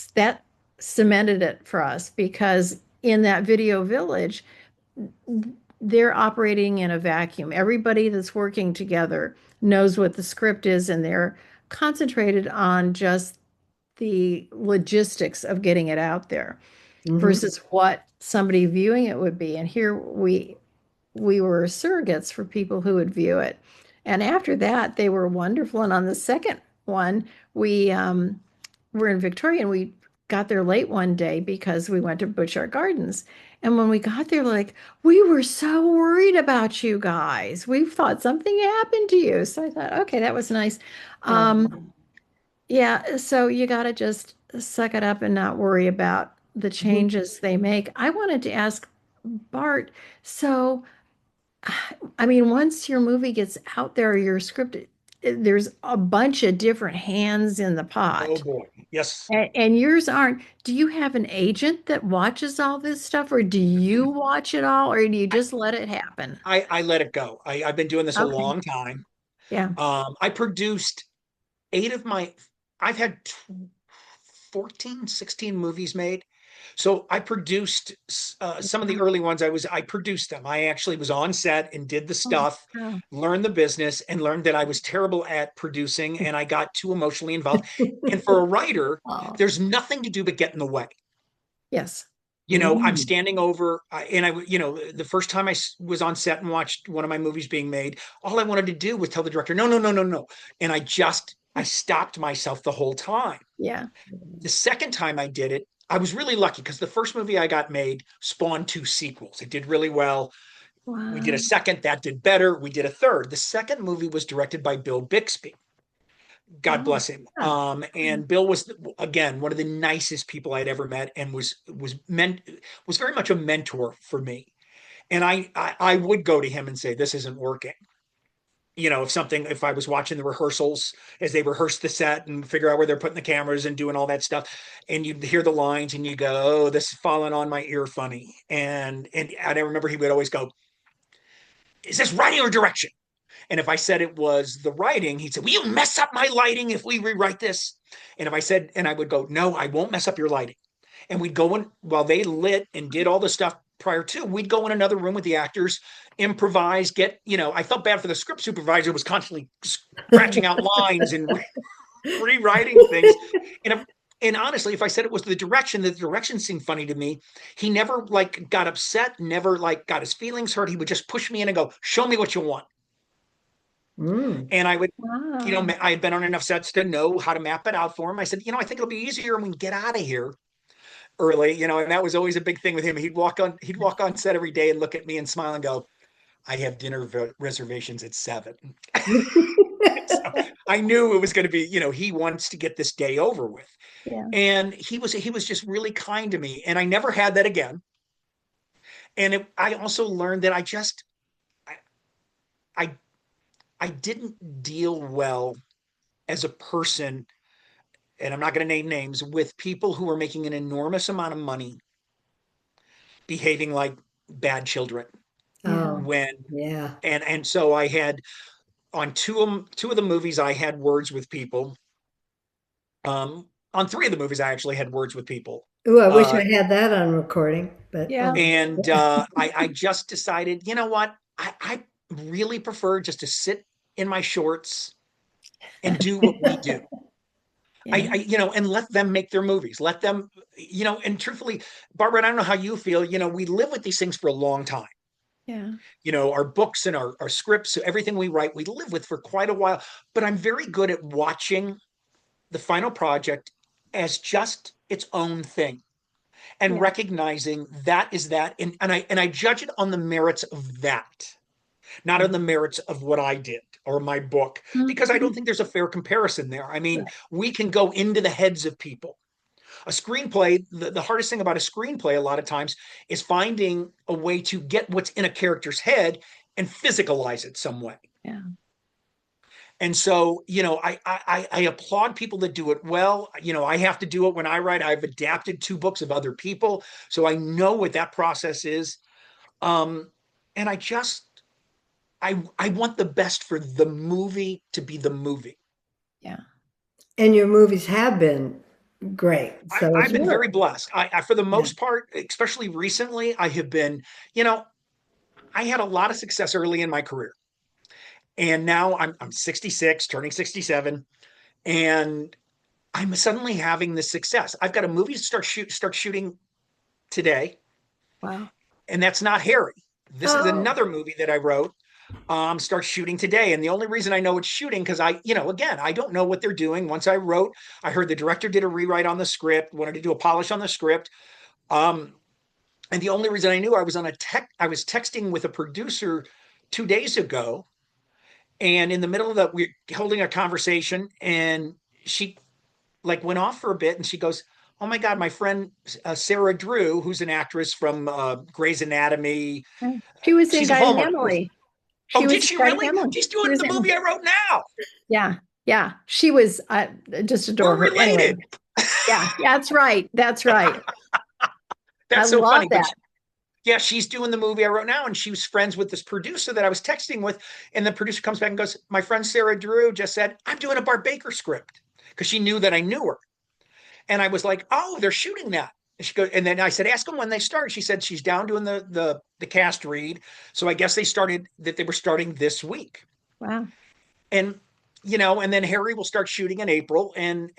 S3: cemented it for us because in that video village, they're operating in a vacuum. Everybody that's working together knows what the script is and they're concentrated on just the logistics of getting it out there
S1: Hmm.
S3: versus what somebody viewing it would be. And here we were surrogates for people who would view it. And after that, they were wonderful. And on the second one, we were in Victoria and we got there late one day because we went to Butchart Gardens. And when we got there, like, we were so worried about you guys. We thought something happened to you. So I thought, okay, that was nice. Um,
S1: Um,
S3: yeah, so you got to just suck it up and not worry about the
S1: mhm.
S3: changes they make. I wanted to ask Bart, so I mean, once your movie gets out there, your script, there's a bunch of different hands in the
S2: Oh
S3: pot.
S2: boy. Yes.
S3: And yours aren't. Do you have an agent that watches all this stuff, or do you watch it all, or do you
S2: I,
S3: just let it happen?
S2: I let it go. I've been doing this a
S3: Okay.
S2: long time.
S3: Yeah.
S2: I produced eight of my, I've had 14, 16 movies made. So I produced some of the
S3: Wow.
S2: early ones. I produced them. I actually was on set and did the
S3: Oh,
S2: stuff,
S3: wow.
S2: learned the business, and learned that I was terrible at producing and I got too emotionally involved. And for a writer,
S1: Oh.
S2: there's nothing to do but get in the way.
S3: Yes.
S2: I'm
S1: Mm.
S2: standing over, and the first time was on set and watched one of my movies being made, all I wanted to do was tell the director, no, no, no, no, no. And I stopped myself the whole time.
S3: Yeah.
S2: The second time I did it, I was really lucky because the first movie I got made spawned two sequels. It did really well. We did a
S3: Wow.
S2: second, that did better. We did a third. The second movie was directed by Bill Bixby. God
S3: Oh,
S2: bless him.
S1: Yeah.
S2: And Bill was again one of the nicest people I'd ever met, and was very much a mentor for me. And I would go to him and say, "This isn't working." If I was watching the rehearsals as they rehearse the set and figure out where they're putting the cameras and doing all that stuff, and you hear the lines and you go, "Oh, this is falling on my ear funny." And I remember he would always go, "Is this writing or direction?" And if I said it was the writing, he'd say, "Will you mess up my lighting if we rewrite this?" And if I said, and I would go, "No, I won't mess up your lighting." And we'd go in while they lit and did all the stuff prior to, we'd go in another room with the actors, improvise, I felt bad for the script supervisor who was constantly scratching out lines and rewriting things. And if, and honestly, if I said it was the direction seemed funny to me. He never like got upset, never like got his feelings hurt. He would just push me in and go, "Show me what you want."
S1: Mm.
S2: And I would,
S3: Wow.
S2: I had been on enough sets to know how to map it out for him. I said, I think it'll be easier when we get out of here early, and that was always a big thing with him. He'd walk on set every day and look at me and smile and go, "I have dinner reservations at 7." So I knew it was going to be, he wants to get this day over with.
S3: Yeah.
S2: And he was just really kind to me. And I never had that again. I also learned that I, I, I didn't deal well as a person, and I'm not going to name names, with people who were making an enormous amount of money behaving like bad children.
S3: Yeah.
S1: Oh,
S2: When
S1: yeah.
S2: and so I had on two of the movies I had words with people. On three of the movies I actually had words with people.
S1: Ooh, I wish
S2: Uh,
S1: I had that on recording, but
S3: Yeah.
S1: oh.
S2: and I just decided, you know what? I really prefer just to sit in my shorts and do what we do.
S3: Yeah.
S2: And let them make their movies. Let them, and truthfully, Barbara, I don't know how you feel. We live with these things for a long time.
S3: Yeah.
S2: Our books and our scripts, so everything we write, we live with for quite a while. But I'm very good at watching the final project as just its own thing and
S3: Yeah.
S2: recognizing that is that. And I judge it on the merits of that, not on the
S1: Mhm.
S2: merits of what I did or my book, because I don't
S3: Mhm.
S2: think there's a fair comparison there. I mean,
S3: Right.
S2: we can go into the heads of people. A screenplay, the hardest thing about a screenplay a lot of times is finding a way to get what's in a character's head and physicalize it some way.
S3: Yeah.
S2: And so, I applaud people that do it well. I have to do it when I write. I've adapted two books of other people, so I know what that process is. Um, and I want the best for the movie to be the movie.
S3: Yeah.
S1: And your movies have been great,
S2: I,
S1: so it's
S2: I've been very
S1: worked.
S2: blessed. For the
S1: Yeah.
S2: most part, especially recently, I have been, you know, I had a lot of success early in my career. And now I'm 66, turning 67, and I'm suddenly having this success. I've got a movie to start shooting today,
S3: Wow.
S2: and that's not Harry. This is
S1: Oh.
S2: another movie that I wrote. Start shooting today. And the only reason I know it's shooting because again, I don't know what they're doing. Once I wrote, I heard the director did a rewrite on the script, wanted to do a polish on the script. Um, and the only reason I knew I was texting with a producer 2 days ago, and in the middle of that, we're holding a conversation, and she like went off for a bit, and she goes, "Oh my God, my friend Sarah Drew, who's an actress from Grey's Anatomy,
S3: Yeah. She was in
S2: she's a
S3: Guy and
S2: Hallmark person."
S3: Emily. She
S2: Oh,
S3: was
S2: did
S3: in
S2: she
S3: Guy and
S2: really?
S3: Emily.
S2: She's
S3: She
S2: doing
S3: was
S2: the
S3: in,
S2: movie I wrote now.
S3: yeah, yeah. She was, just adore
S2: We're
S3: her. Anyway,
S2: related.
S3: yeah, that's right. That's right. I
S2: That's so
S3: love
S2: funny. But
S3: that.
S2: yeah, she's doing the movie I wrote now, and she was friends with this producer that I was texting with. And the producer comes back and goes, "My friend Sarah Drew just said I'm doing a Bart Baker script," because she knew that I knew her. And I was like, "Oh, they're shooting that." And she goes, and then I said, "Ask them when they start." She said she's down doing the cast read. So I guess they were starting this week.
S3: Wow.
S2: And and then Harry will start shooting in April. And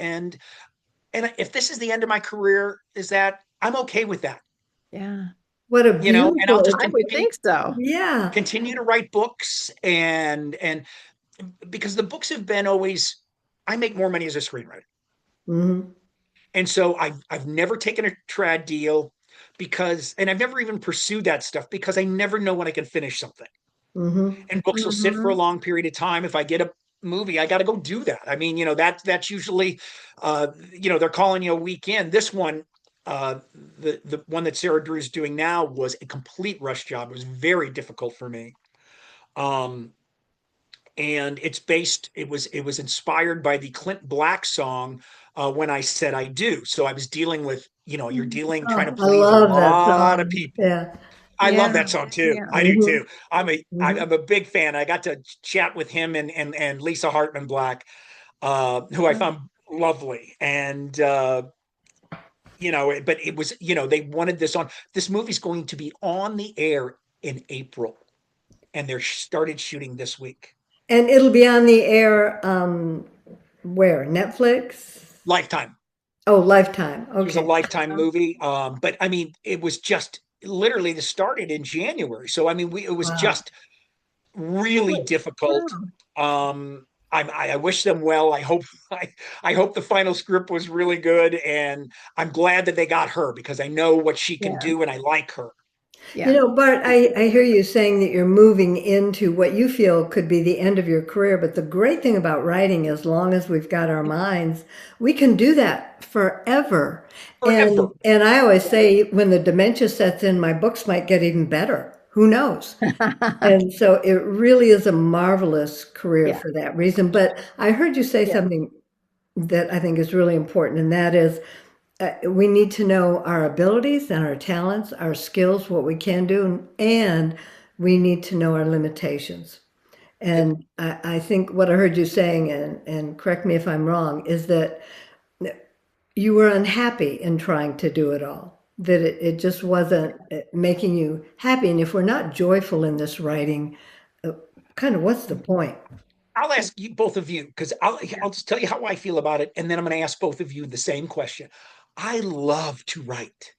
S2: if this is the end of my career, is that I'm okay with that.
S3: Yeah.
S1: What a
S2: And I'll just
S1: beautiful,
S3: I would think so.
S1: yeah.
S2: continue to write books, and because the books have been always, I make more money as a screenwriter.
S1: Hmm.
S2: And so I've never taken a trad deal and I've never even pursued that stuff because I never know when I can finish something.
S1: Hmm.
S2: And books will sit for a
S3: Hmm.
S2: long period of time. If I get a movie, I got to go do that. I mean, that's usually, they're calling you a weekend. This one, uh, the one that Sarah Drew's doing now was a complete rush job. It was very difficult for me. Um, and it was inspired by the Clint Black song, When I Said I Do. So I was dealing with, you're dealing trying to
S1: Oh, I
S2: please a
S1: love that
S2: lot of
S1: song.
S2: people.
S1: Yeah.
S2: I love
S3: Yeah.
S2: that song too.
S3: Yeah.
S2: I do
S1: Hmm.
S2: too. I'm
S1: Hmm.
S2: a big fan. I got to chat with him and Lisa Hartman Black, who I
S3: Oh,
S2: found lovely. And but it was, they wanted this movie's going to be on the air in April, and they're started shooting this week.
S1: And it'll be on the air, where? Netflix?
S2: Lifetime.
S1: Oh, Lifetime.
S2: It was a
S1: Okay.
S2: Lifetime movie. But I mean, it was just literally this started in January. So I mean, it was
S1: Wow.
S2: just really
S3: really?
S2: difficult.
S3: Wow.
S2: I wish them well. I hope the final script was really good, and I'm glad that they got her because I know what she can
S3: Yeah.
S2: do, and I like her.
S1: You
S3: Yeah.
S1: know, Bart, I hear you saying that you're moving into what you feel could be the end of your career, but the great thing about writing, as long as we've got our minds, we can do that forever.
S2: Forever.
S1: And I always say when the dementia sets in, my books might get even better. Who knows? And so it really is a marvelous career
S3: Yeah.
S1: for that reason. But I heard you say
S3: Yeah.
S1: something that I think is really important, and that is we need to know our abilities and our talents, our skills, what we can do, and we need to know our limitations.
S2: Yep.
S1: And I think what I heard you saying, and correct me if I'm wrong, is that you were unhappy in trying to do it all, that it just wasn't making you happy. And if we're not joyful in this writing, uh, kind of what's the point?
S2: I'll
S3: Yeah.
S2: ask you both of you because I'll just tell you how I feel about it, and then I'm going to ask both of you the same question. I love to write.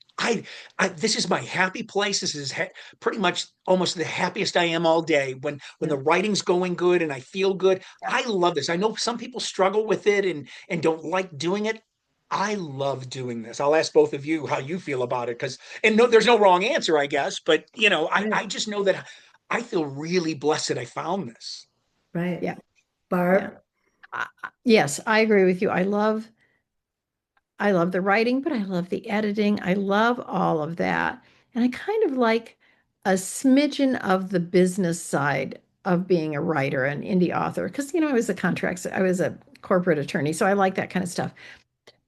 S2: This is my happy place. This is pretty much almost the happiest I am all day when
S3: Yeah.
S2: the writing's going good and I feel good.
S3: Yeah.
S2: I love this. I know some people struggle with it and don't like doing it. I love doing this. I'll ask both of you how you feel about it and no, there's no wrong answer, I guess, but
S1: Right.
S2: I just know that I feel really blessed that I found this.
S1: Right.
S3: Yeah. Yeah.
S1: Barb?
S3: Yes, I agree with you. I love the writing, but I love the editing. I love all of that. And I kind of like a smidgen of the business side of being a writer, an indie author, because I was a corporate attorney, so I like that kind of stuff.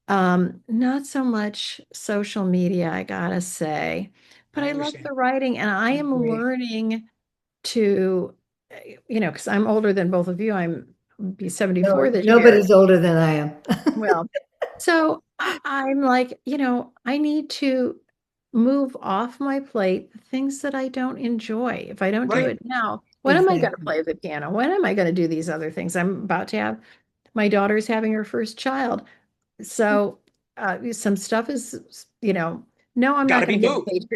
S3: Not so much social media, I gotta say, but
S2: I
S3: I love
S2: understand.
S3: the writing, and I am
S1: Agree.
S3: learning to, because I'm older than both of you. I'm be
S1: No,
S3: 74 this year.
S1: nobody's older than I am.
S3: Well, so I'm like, I need to move off my plate the things that I don't enjoy. If I don't do
S2: Right.
S3: it now, when am I going to
S1: Exactly.
S3: play the piano? When am I going to do these other things? I'm about to have my daughter's having her first child. So some stuff is, no, I'm
S2: Got
S3: not
S2: to
S3: going
S2: be
S3: to get
S2: moved.
S3: paid.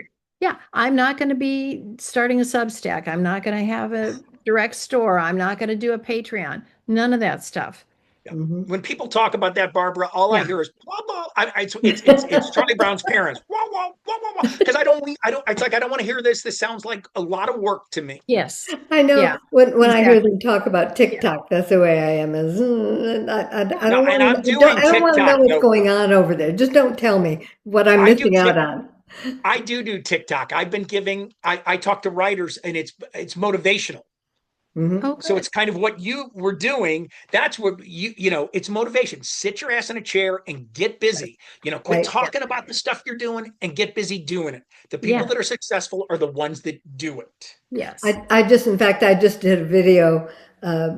S3: Yeah, I'm not going to be starting a Substack. I'm not going to have a direct store. I'm not going to do a Patreon. None of that stuff.
S2: Yeah.
S1: Mhm.
S2: When people talk about that, Barbara, all I
S3: Yeah.
S2: hear is blah blah. It's Charlie Brown's parents. Whoa whoa whoa whoa whoa. Because I don't. It's like I don't want to hear this. This sounds like a lot of work to me.
S3: Yes.
S1: I know
S3: Yeah.
S1: when I hear
S3: Exactly.
S1: them talk about
S3: Yeah.
S1: TikTok, that's the way I am. Is I
S2: Now,
S1: don't
S2: and
S1: want
S2: I'm
S1: to don't
S2: doing
S1: I don't want to know
S2: TikTok
S1: what's
S2: though.
S1: going on over there. Just don't tell me what I'm
S2: I do
S1: missing out
S2: Tik.
S1: on.
S2: I do TikTok. I've been giving. I talk to writers, and it's motivational.
S1: Hmm.
S3: Oh,
S2: So
S3: good.
S2: it's kind of what you were doing. That's what it's motivation. Sit your ass in a chair and get busy. Quit
S1: Right.
S3: Yeah.
S2: talking about the stuff you're doing and get busy doing it. The people
S3: Yeah.
S2: that are successful are the ones that do it.
S3: Yes.
S1: In fact, I just did a video uh,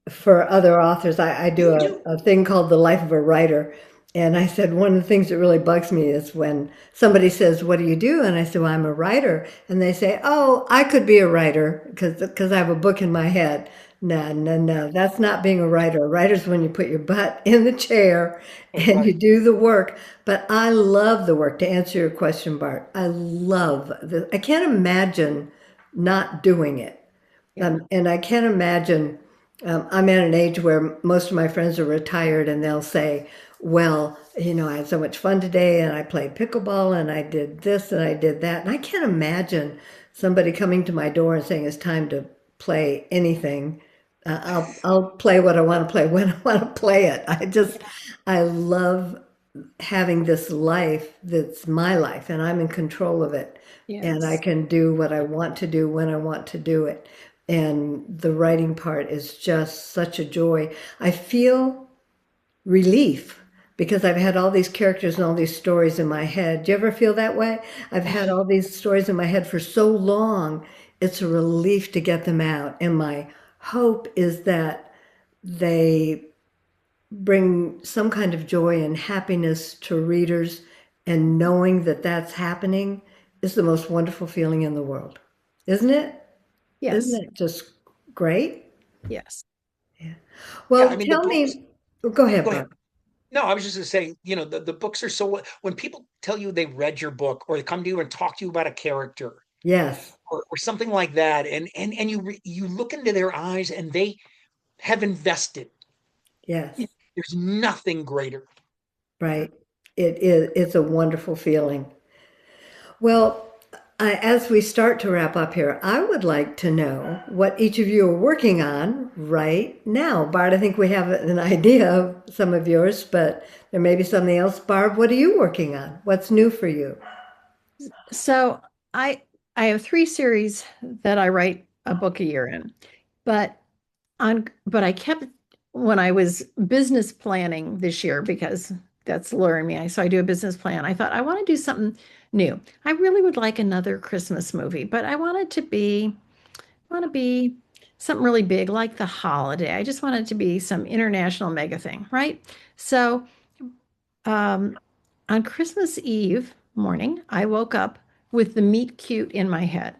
S1: for other authors. I do
S2: You do.
S1: a thing called The Life of a Writer. And I said, one of the things that really bugs me is when somebody says, what do you do? And I said, well, I'm a writer. And they say, oh, I could be a writer because I have a book in my head. No, no, no, that's not being a writer. A writer's when you put your butt in the chair
S2: That's
S1: and you
S2: right.
S1: do the work. But I love the work. To answer your question, Bart, I can't imagine not doing it.
S3: Yeah.
S1: And I can't imagine, I'm at an age where most of my friends are retired and they'll say, well, I had so much fun today and I played pickleball and I did this and I did that. And I can't imagine somebody coming to my door and saying it's time to play anything. I'll play what I want to play when I want to play it. I love having this life that's my life and I'm in control of it and I
S3: Yes.
S1: can do what I want to do when I want to do it. And the writing part is just such a joy. I feel relief because I've had all these characters and all these stories in my head. Do you ever feel that way? I've had all these stories in my head for so long. It's a relief to get them out. And my hope is that they bring some kind of joy and happiness to readers, and knowing that that's happening is the most wonderful feeling in the world, isn't it? Isn't
S3: Yes.
S1: it just great?
S3: Yes.
S1: Yeah.
S2: Yeah,
S1: Well,
S2: I mean the
S1: tell
S2: books.
S1: me, go ahead,
S2: Go ahead.
S1: Barb.
S2: No, I was just going to say, the books are so. When people tell you they read your book, or they come to you and talk to you about a character,
S1: Yes,
S2: or something like that, and you look into their eyes and they have invested.
S1: yes,
S2: There's nothing greater.
S1: right. It's a wonderful feeling. Well, as we start to wrap up here, I would like to know what each of you are working on right now. Bart, I think we have an idea of some of yours, but there may be something else. Barb, what are you working on? What's new for you?
S3: So I I have three series that I write a book a year in. But but I kept when I was business planning this year because that's luring me. So I do a business plan. I thought I want to do something new. I really would like another Christmas movie, but I want to be something really big like The Holiday. I just want it to be some international mega thing, right? So um, on Christmas Eve morning, I woke up with the meet cute in my head.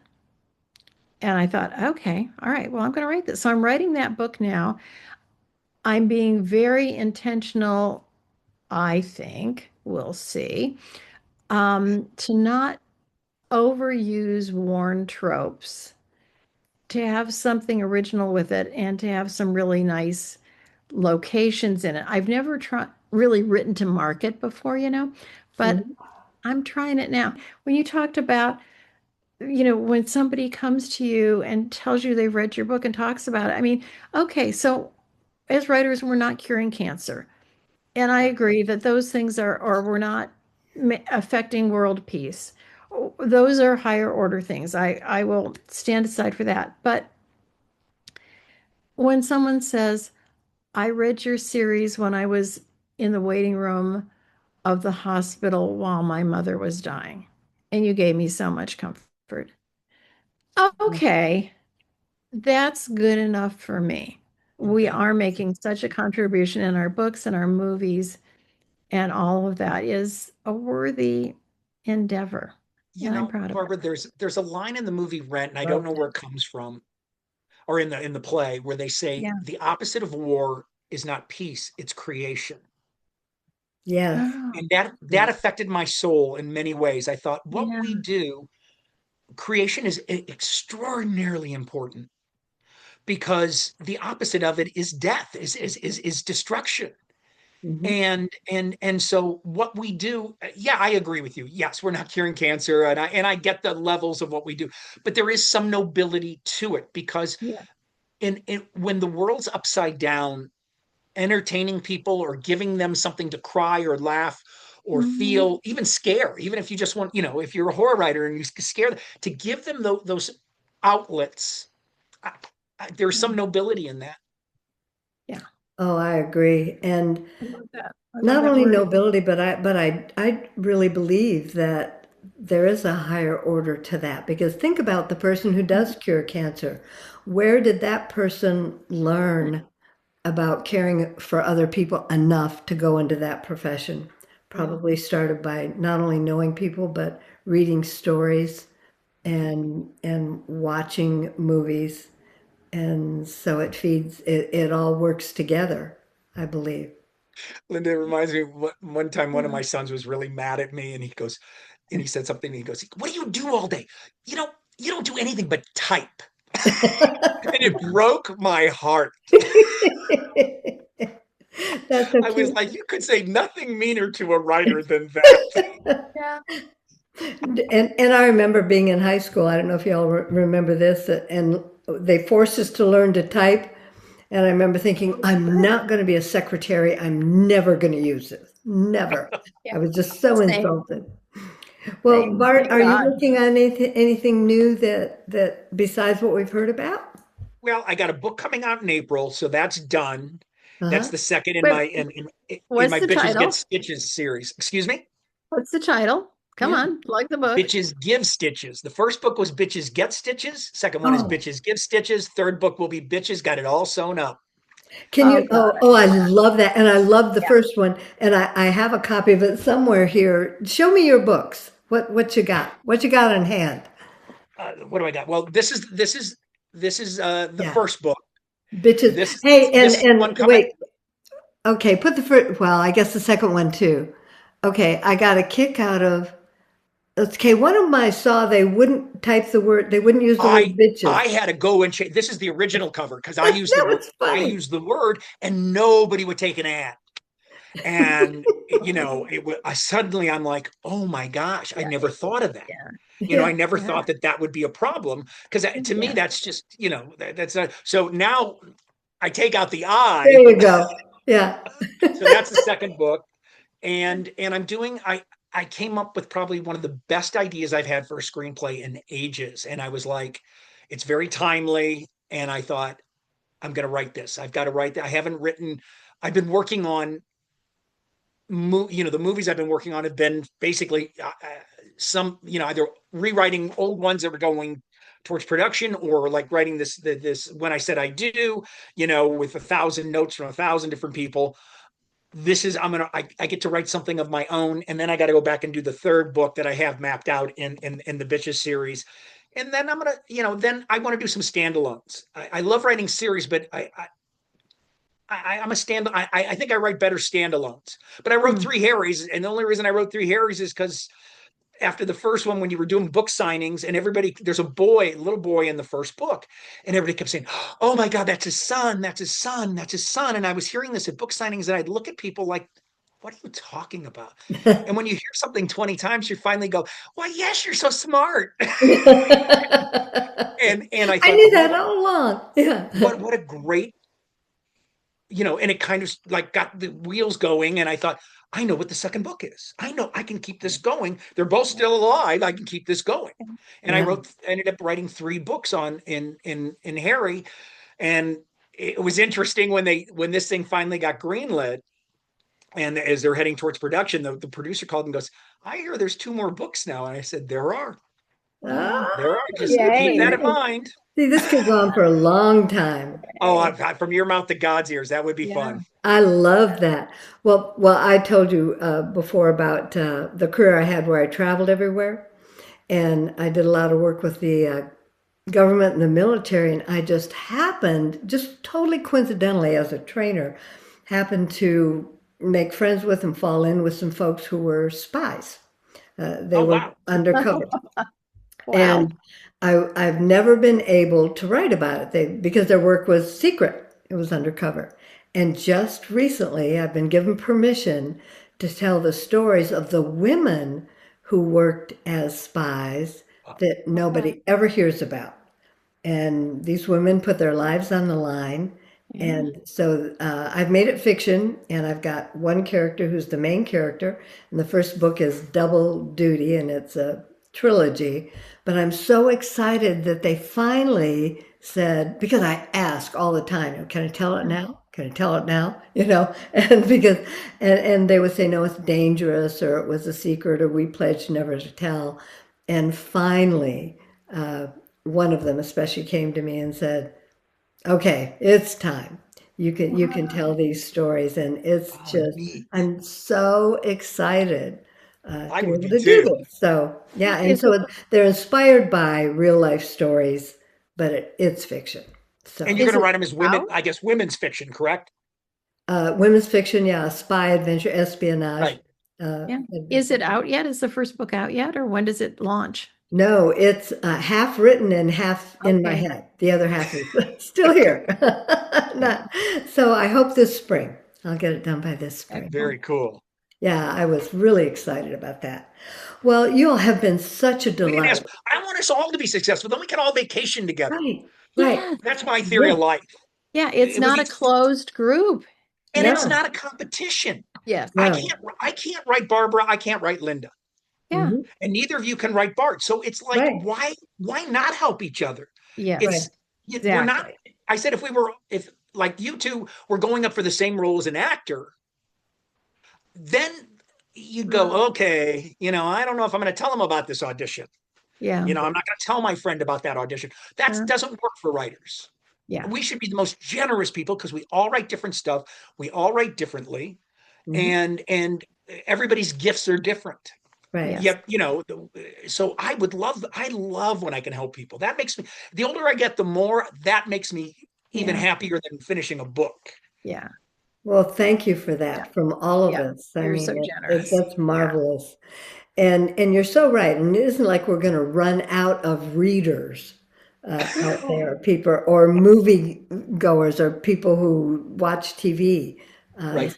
S3: And I thought, okay, all right, well, I'm going to write this. So I'm writing that book now. I'm being very intentional, I think, we'll see, to not overuse worn tropes, to have something original with it, and to have some really nice locations in it. I've never really written to market before, but
S1: Mhm.
S3: I'm trying it now. When you talked about, when somebody comes to you and tells you they've read your book and talks about it, I mean, okay, so as writers, we're not curing cancer. And I
S2: Right.
S3: agree that those things or we're not affecting world peace. Those are higher order things. I will stand aside for that. But when someone says, I read your series when I was in the waiting room of the hospital while my mother was dying, and you gave me so much comfort. Okay, that's good enough for me. We
S2: Okay.
S3: are making such a contribution in our books and our movies, and all of that is a worthy endeavor. And I'm proud of it.
S2: Barbara, there's a line in the movie Rent, and I don't
S1: Oh,
S2: know where it comes from, or in the play, where they say
S3: Yeah.
S2: the opposite of war is not peace, it's creation.
S1: yes,
S3: Oh,
S2: And that
S1: yes,
S2: affected my soul in many ways. I thought what
S3: yeah.
S2: we do, creation is extraordinarily important. because the opposite of it is death, is destruction.
S1: Mhm.
S2: And so what we do, yeah, I agree with you. Yes, we're not curing cancer, and I get the levels of what we do, but there is some nobility to it because
S3: Yeah.
S2: when the world's upside down, entertaining people or giving them something to cry or laugh or
S3: Mhm.
S2: feel, even scare, even if you just want, if you're a horror writer and you scare them, to give them those outlets, I, there's
S3: Yeah.
S2: some nobility in that.
S3: Yeah.
S1: Oh, I agree. And
S3: I love that. I love
S1: not
S3: that
S1: only
S3: word.
S1: nobility, but I really believe that there is a higher order to that because think about the person who does cure cancer. Where did that person learn about caring for other people enough to go into that profession?
S3: Yeah.
S1: Probably started by not only knowing people, but reading stories and watching movies. And so it all works together, I believe.
S2: Linda, it reminds me of one time one of
S3: Yeah.
S2: my sons was really mad at me, and he said something, and he goes, "What do you do all day? You know, you don't do anything but type." And it broke my heart.
S1: That's so
S2: I was
S1: cute.
S2: like, you could say nothing meaner to a writer than that.
S3: Yeah.
S1: And I remember being in high school. I don't know if y'all remember this, and they forced us to learn to type. And I remember thinking, I'm not going to be a secretary. I'm never going to use this. Never.
S3: Yeah.
S1: I was just so
S3: Same.
S1: insulted. Well,
S3: Same.
S1: Bart,
S3: Thank
S1: are you
S3: God.
S1: working on anything new that besides what we've heard about?
S2: Well, I got a book coming out in April, so that's done. That's
S1: Uh-huh.
S2: the second in
S3: Wait,
S2: my in
S3: what's
S2: my
S3: the
S2: Bitches Get
S3: title?
S2: Stitches series. Excuse me?
S3: What's the title? Come
S1: Yeah.
S3: on, plug the book.
S2: Bitches Give Stitches. The first book was Bitches Get Stitches. Second one is
S1: Oh,
S2: Bitches Give Stitches. Third book will be Bitches Got It All Sewn Up.
S1: can
S3: Oh
S1: you?
S3: God,
S1: Oh,
S3: I
S1: oh, I
S3: love that.
S1: love that, and I love the
S3: Yeah.
S1: first one, and I have a copy of it somewhere here. Show me your books. What you got? What you got on hand?
S2: What do I got? Well, this is the
S1: Yeah,
S2: first book.
S1: bitches.
S2: This is
S1: Hey,
S2: this is the
S1: and
S2: one coming.
S1: wait. Okay, put the first. Well, I guess the second one too. Okay, I got a kick out of. Okay, one of them I saw they wouldn't type the word. They wouldn't use the word
S2: I
S1: bitches.
S2: had to go and change. This is the original cover because I used the
S1: That
S2: word.
S1: was
S2: I
S1: funny.
S2: used the word, and nobody would take an ad. And I suddenly I'm like, oh my gosh, I
S3: Yeah.
S2: never thought of that.
S3: Yeah.
S2: I
S1: Yeah,
S2: never
S3: Yeah.
S2: thought that that would be a problem because to me
S3: Yeah.
S2: that's just that's not. So now I take out the
S1: there
S2: I.
S1: you go. Yeah.
S2: So that's the second book, and I came up with probably one of the best ideas I've had for a screenplay in ages, and I was like, it's very timely, and I thought I'm going to write this. I've got to write that. I haven't written. I've been working on the movies I've been working on have been basically some, either rewriting old ones that were going towards production or like writing this When I Said I Do, with 1,000 notes from 1,000 different people. This is I get to write something of my own, and then I got to go back and do the third book that I have mapped out in the Bitches series. And then then I want to do some standalones. I love writing series, but I'm a stand. I think I write better standalones. But I wrote
S1: Hmm.
S2: Three Harrys, and the only reason I wrote Three Harrys is because after the first one, when you were doing book signings, and there's a little boy in the first book, and everybody kept saying, "Oh my God, that's his son! That's his son! That's his son!" And I was hearing this at book signings, and I'd look at people like, "What are you talking about?" And when you hear something 20 times, you finally go, "Well, yes, you're so smart." And I
S1: I
S2: thought,
S1: knew that all along. Yeah.
S2: what a great, and it kind of like got the wheels going. And I thought, I know what the second book is. I know I can keep this going. They're both still alive. I can keep this going. And
S1: Yeah.
S2: ended up writing 3 books on in Harry. And it was interesting when this thing finally got greenlit. And as they're heading towards production, the producer called and goes, "I hear there's 2 more books now." And I said, "There are,
S1: Ah,
S2: there are. Just
S1: see,
S2: keep that
S3: Yay.
S2: in mind."
S1: this could go on for a long time.
S2: Oh,
S3: Yay.
S2: from your mouth to God's ears, that would be
S3: Yeah.
S2: fun.
S1: I love that. Well, I told you before about the career I had where I traveled everywhere, and I did a lot of work with the government and the military, and I just happened, just totally coincidentally, as a trainer, happened to make friends with and fall in with some folks who were spies. They
S2: Oh
S1: were
S2: wow.
S1: undercover.
S3: Wow.
S1: And I've never been able to write about it because their work was secret. It was undercover. And just recently, I've been given permission to tell the stories of the women who worked as spies that
S3: Okay.
S1: nobody ever hears about. And these women put their lives on the line.
S3: Yeah.
S1: And so I've made it fiction, and I've got one character who's the main character. And the first book is Double Duty, and it's a trilogy. But I'm so excited that they finally said, because I ask all the time, can I tell it now? Can I tell it now? And and they would say, no, it's dangerous, or it was a secret, or we pledged never to tell. And finally, uh, one of them especially came to me and said, "Okay, it's time. You can tell
S3: Wow.
S1: these stories," and it's
S2: Oh,
S1: just
S2: neat.
S1: I'm so excited
S2: I
S1: to be
S2: would
S1: able
S2: be
S1: to do
S2: too.
S1: this. So yeah, and
S3: Is
S1: so
S3: it
S1: they're inspired by real life stories, but it's fiction.
S2: And you're
S1: So
S2: going
S3: is
S2: to
S3: it
S2: write them as women,
S3: out?
S2: I guess, women's fiction, correct?
S1: women's fiction, yeah, spy adventure, espionage.
S2: Right.
S3: Yeah. Is
S1: Adventure.
S3: it out yet? Is the first book out yet, or when does it launch?
S1: No, it's half written and half in my
S3: Okay.
S1: head. The other half is still here.
S3: Yeah.
S1: Not, so I hope this spring. I'll get it done by this spring.
S3: Excellent.
S2: Very cool.
S1: Yeah, I was really excited about that. Well, you all have been such a
S2: We didn't ask.
S1: delight.
S2: I want us all to be successful. Then we can all vacation together.
S1: Right, right.
S3: Yes.
S2: That's my theory
S1: Yeah,
S2: of life.
S3: Yeah. It's
S2: It would
S3: not a
S2: be,
S3: closed group.
S2: and it's
S1: no,
S2: not a competition.
S3: Yes.
S1: no.
S2: I can't write Barbara. I can't write Linda,
S3: Yeah.
S1: Hmm.
S2: and neither of you can write Bart. So it's like,
S1: Right,
S2: why not help each other?
S3: Yes.
S1: right.
S2: It's we're not.
S3: Exactly.
S2: I said if like you two were going up for the same role as an actor, then you'd go, okay, I don't know if I'm going to tell them about this audition.
S3: Yeah.
S2: I'm not going to tell my friend about that audition. That
S3: Sure.
S2: doesn't work for writers.
S3: Yeah.
S2: We should be the most generous people because we all write different stuff. We all write differently,
S1: Hmm.
S2: and everybody's gifts are different.
S1: Right.
S3: Yes.
S2: Yet, so I love when I can help people. That makes me, the older I get, the more that makes me even
S3: Yeah.
S2: happier than finishing a book.
S3: Yeah.
S1: Well, thank you for
S3: Yeah.
S1: that from all of
S3: Yeah.
S1: us. I
S3: You're
S1: mean,
S3: so generous.
S1: that's
S3: Yeah.
S1: marvelous. And you're so right. And it isn't like we're going to run out of readers out there, people or movie goers or people who watch TV.
S2: Right.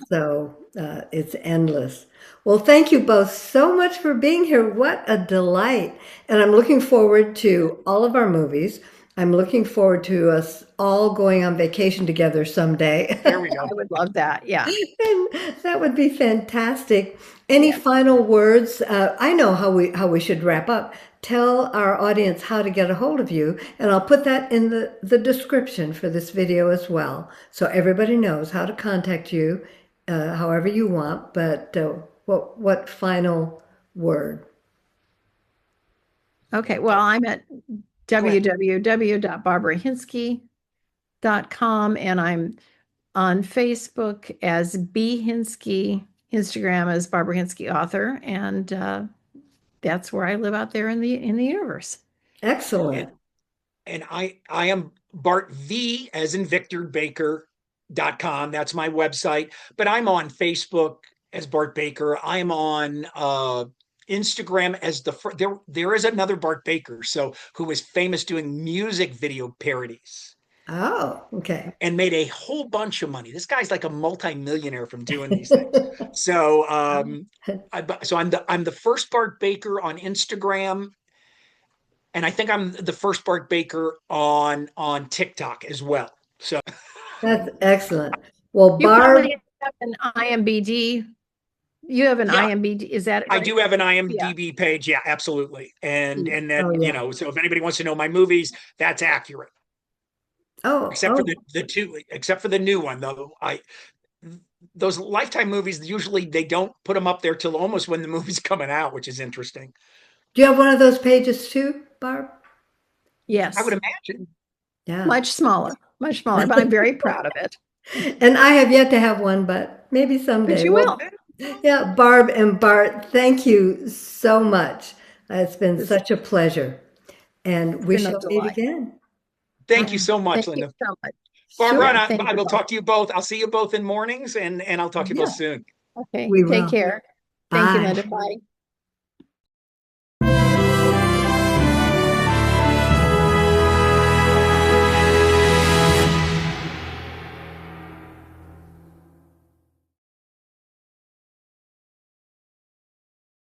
S1: It's endless. Well, thank you both so much for being here. What a delight. And I'm looking forward to all of our movies. I'm looking forward to us all going on vacation together someday.
S2: There we go.
S3: I would love that. Yeah.
S1: And that would be fantastic. Any
S3: Yeah.
S1: final words? I know how we should wrap up. Tell our audience how to get a hold of you, and I'll put that in the description for this video as well, so everybody knows how to contact you, however you want. But what final word?
S3: Okay. Well, I'm at
S2: Go ahead.
S3: www.barbarahinsky.com, and I'm on Facebook as B Hinsky, Instagram as Barbara Hinsky author, and that's where I live out there in the universe.
S2: And
S1: Excellent.
S2: I am Bart V as in Victor Baker.com. That's my website. But I'm on Facebook as Bart Baker. I'm on Instagram as there is another Bart Baker, so who is famous doing music video parodies
S1: Oh, okay.
S2: and made a whole bunch of money. This guy's like a multimillionaire from doing these things. So I'm the first Bart Baker on Instagram, and I think I'm the first Bart Baker on TikTok as well. So
S1: That's excellent. Well,
S3: You
S1: Barb,
S3: probably have an IMBD. You have an
S2: yeah,
S3: IMBD. Is that
S2: I
S3: right?
S2: do have an
S3: Yeah.
S2: IMDb page. Yeah, absolutely. And that,
S1: oh yeah.
S2: so if anybody wants to know my movies, that's accurate.
S1: Oh,
S2: Except for
S1: oh,
S2: the two, except for the new one though. Those Lifetime movies usually they don't put them up there till almost when the movie's coming out, which is interesting.
S1: do you have one of those pages too, Barb?
S2: I would
S3: Yes.
S2: imagine.
S1: Yeah.
S3: Much smaller, but I'm very proud of it.
S1: And I have yet to have one, but maybe
S3: But
S1: someday.
S3: you will.
S1: Well, yeah, Barb and Bart, thank you so much. It's been
S3: It's
S1: such a pleasure. And we
S3: been a
S1: shall meet
S3: delight.
S1: again.
S2: Thank you
S3: Yeah.
S2: so much,
S3: Thank you
S2: Linda.
S3: so much.
S2: Barbara,
S1: Sure.
S3: Yeah.
S2: and
S3: Thank
S2: I
S3: you
S2: will
S3: both.
S2: talk to you both. I'll see you both in mornings, and I'll talk to you both
S1: Yeah,
S2: soon.
S3: Okay.
S1: we
S3: Take
S1: will.
S3: care. Thank you,
S1: Bye.
S3: Linda. Bye.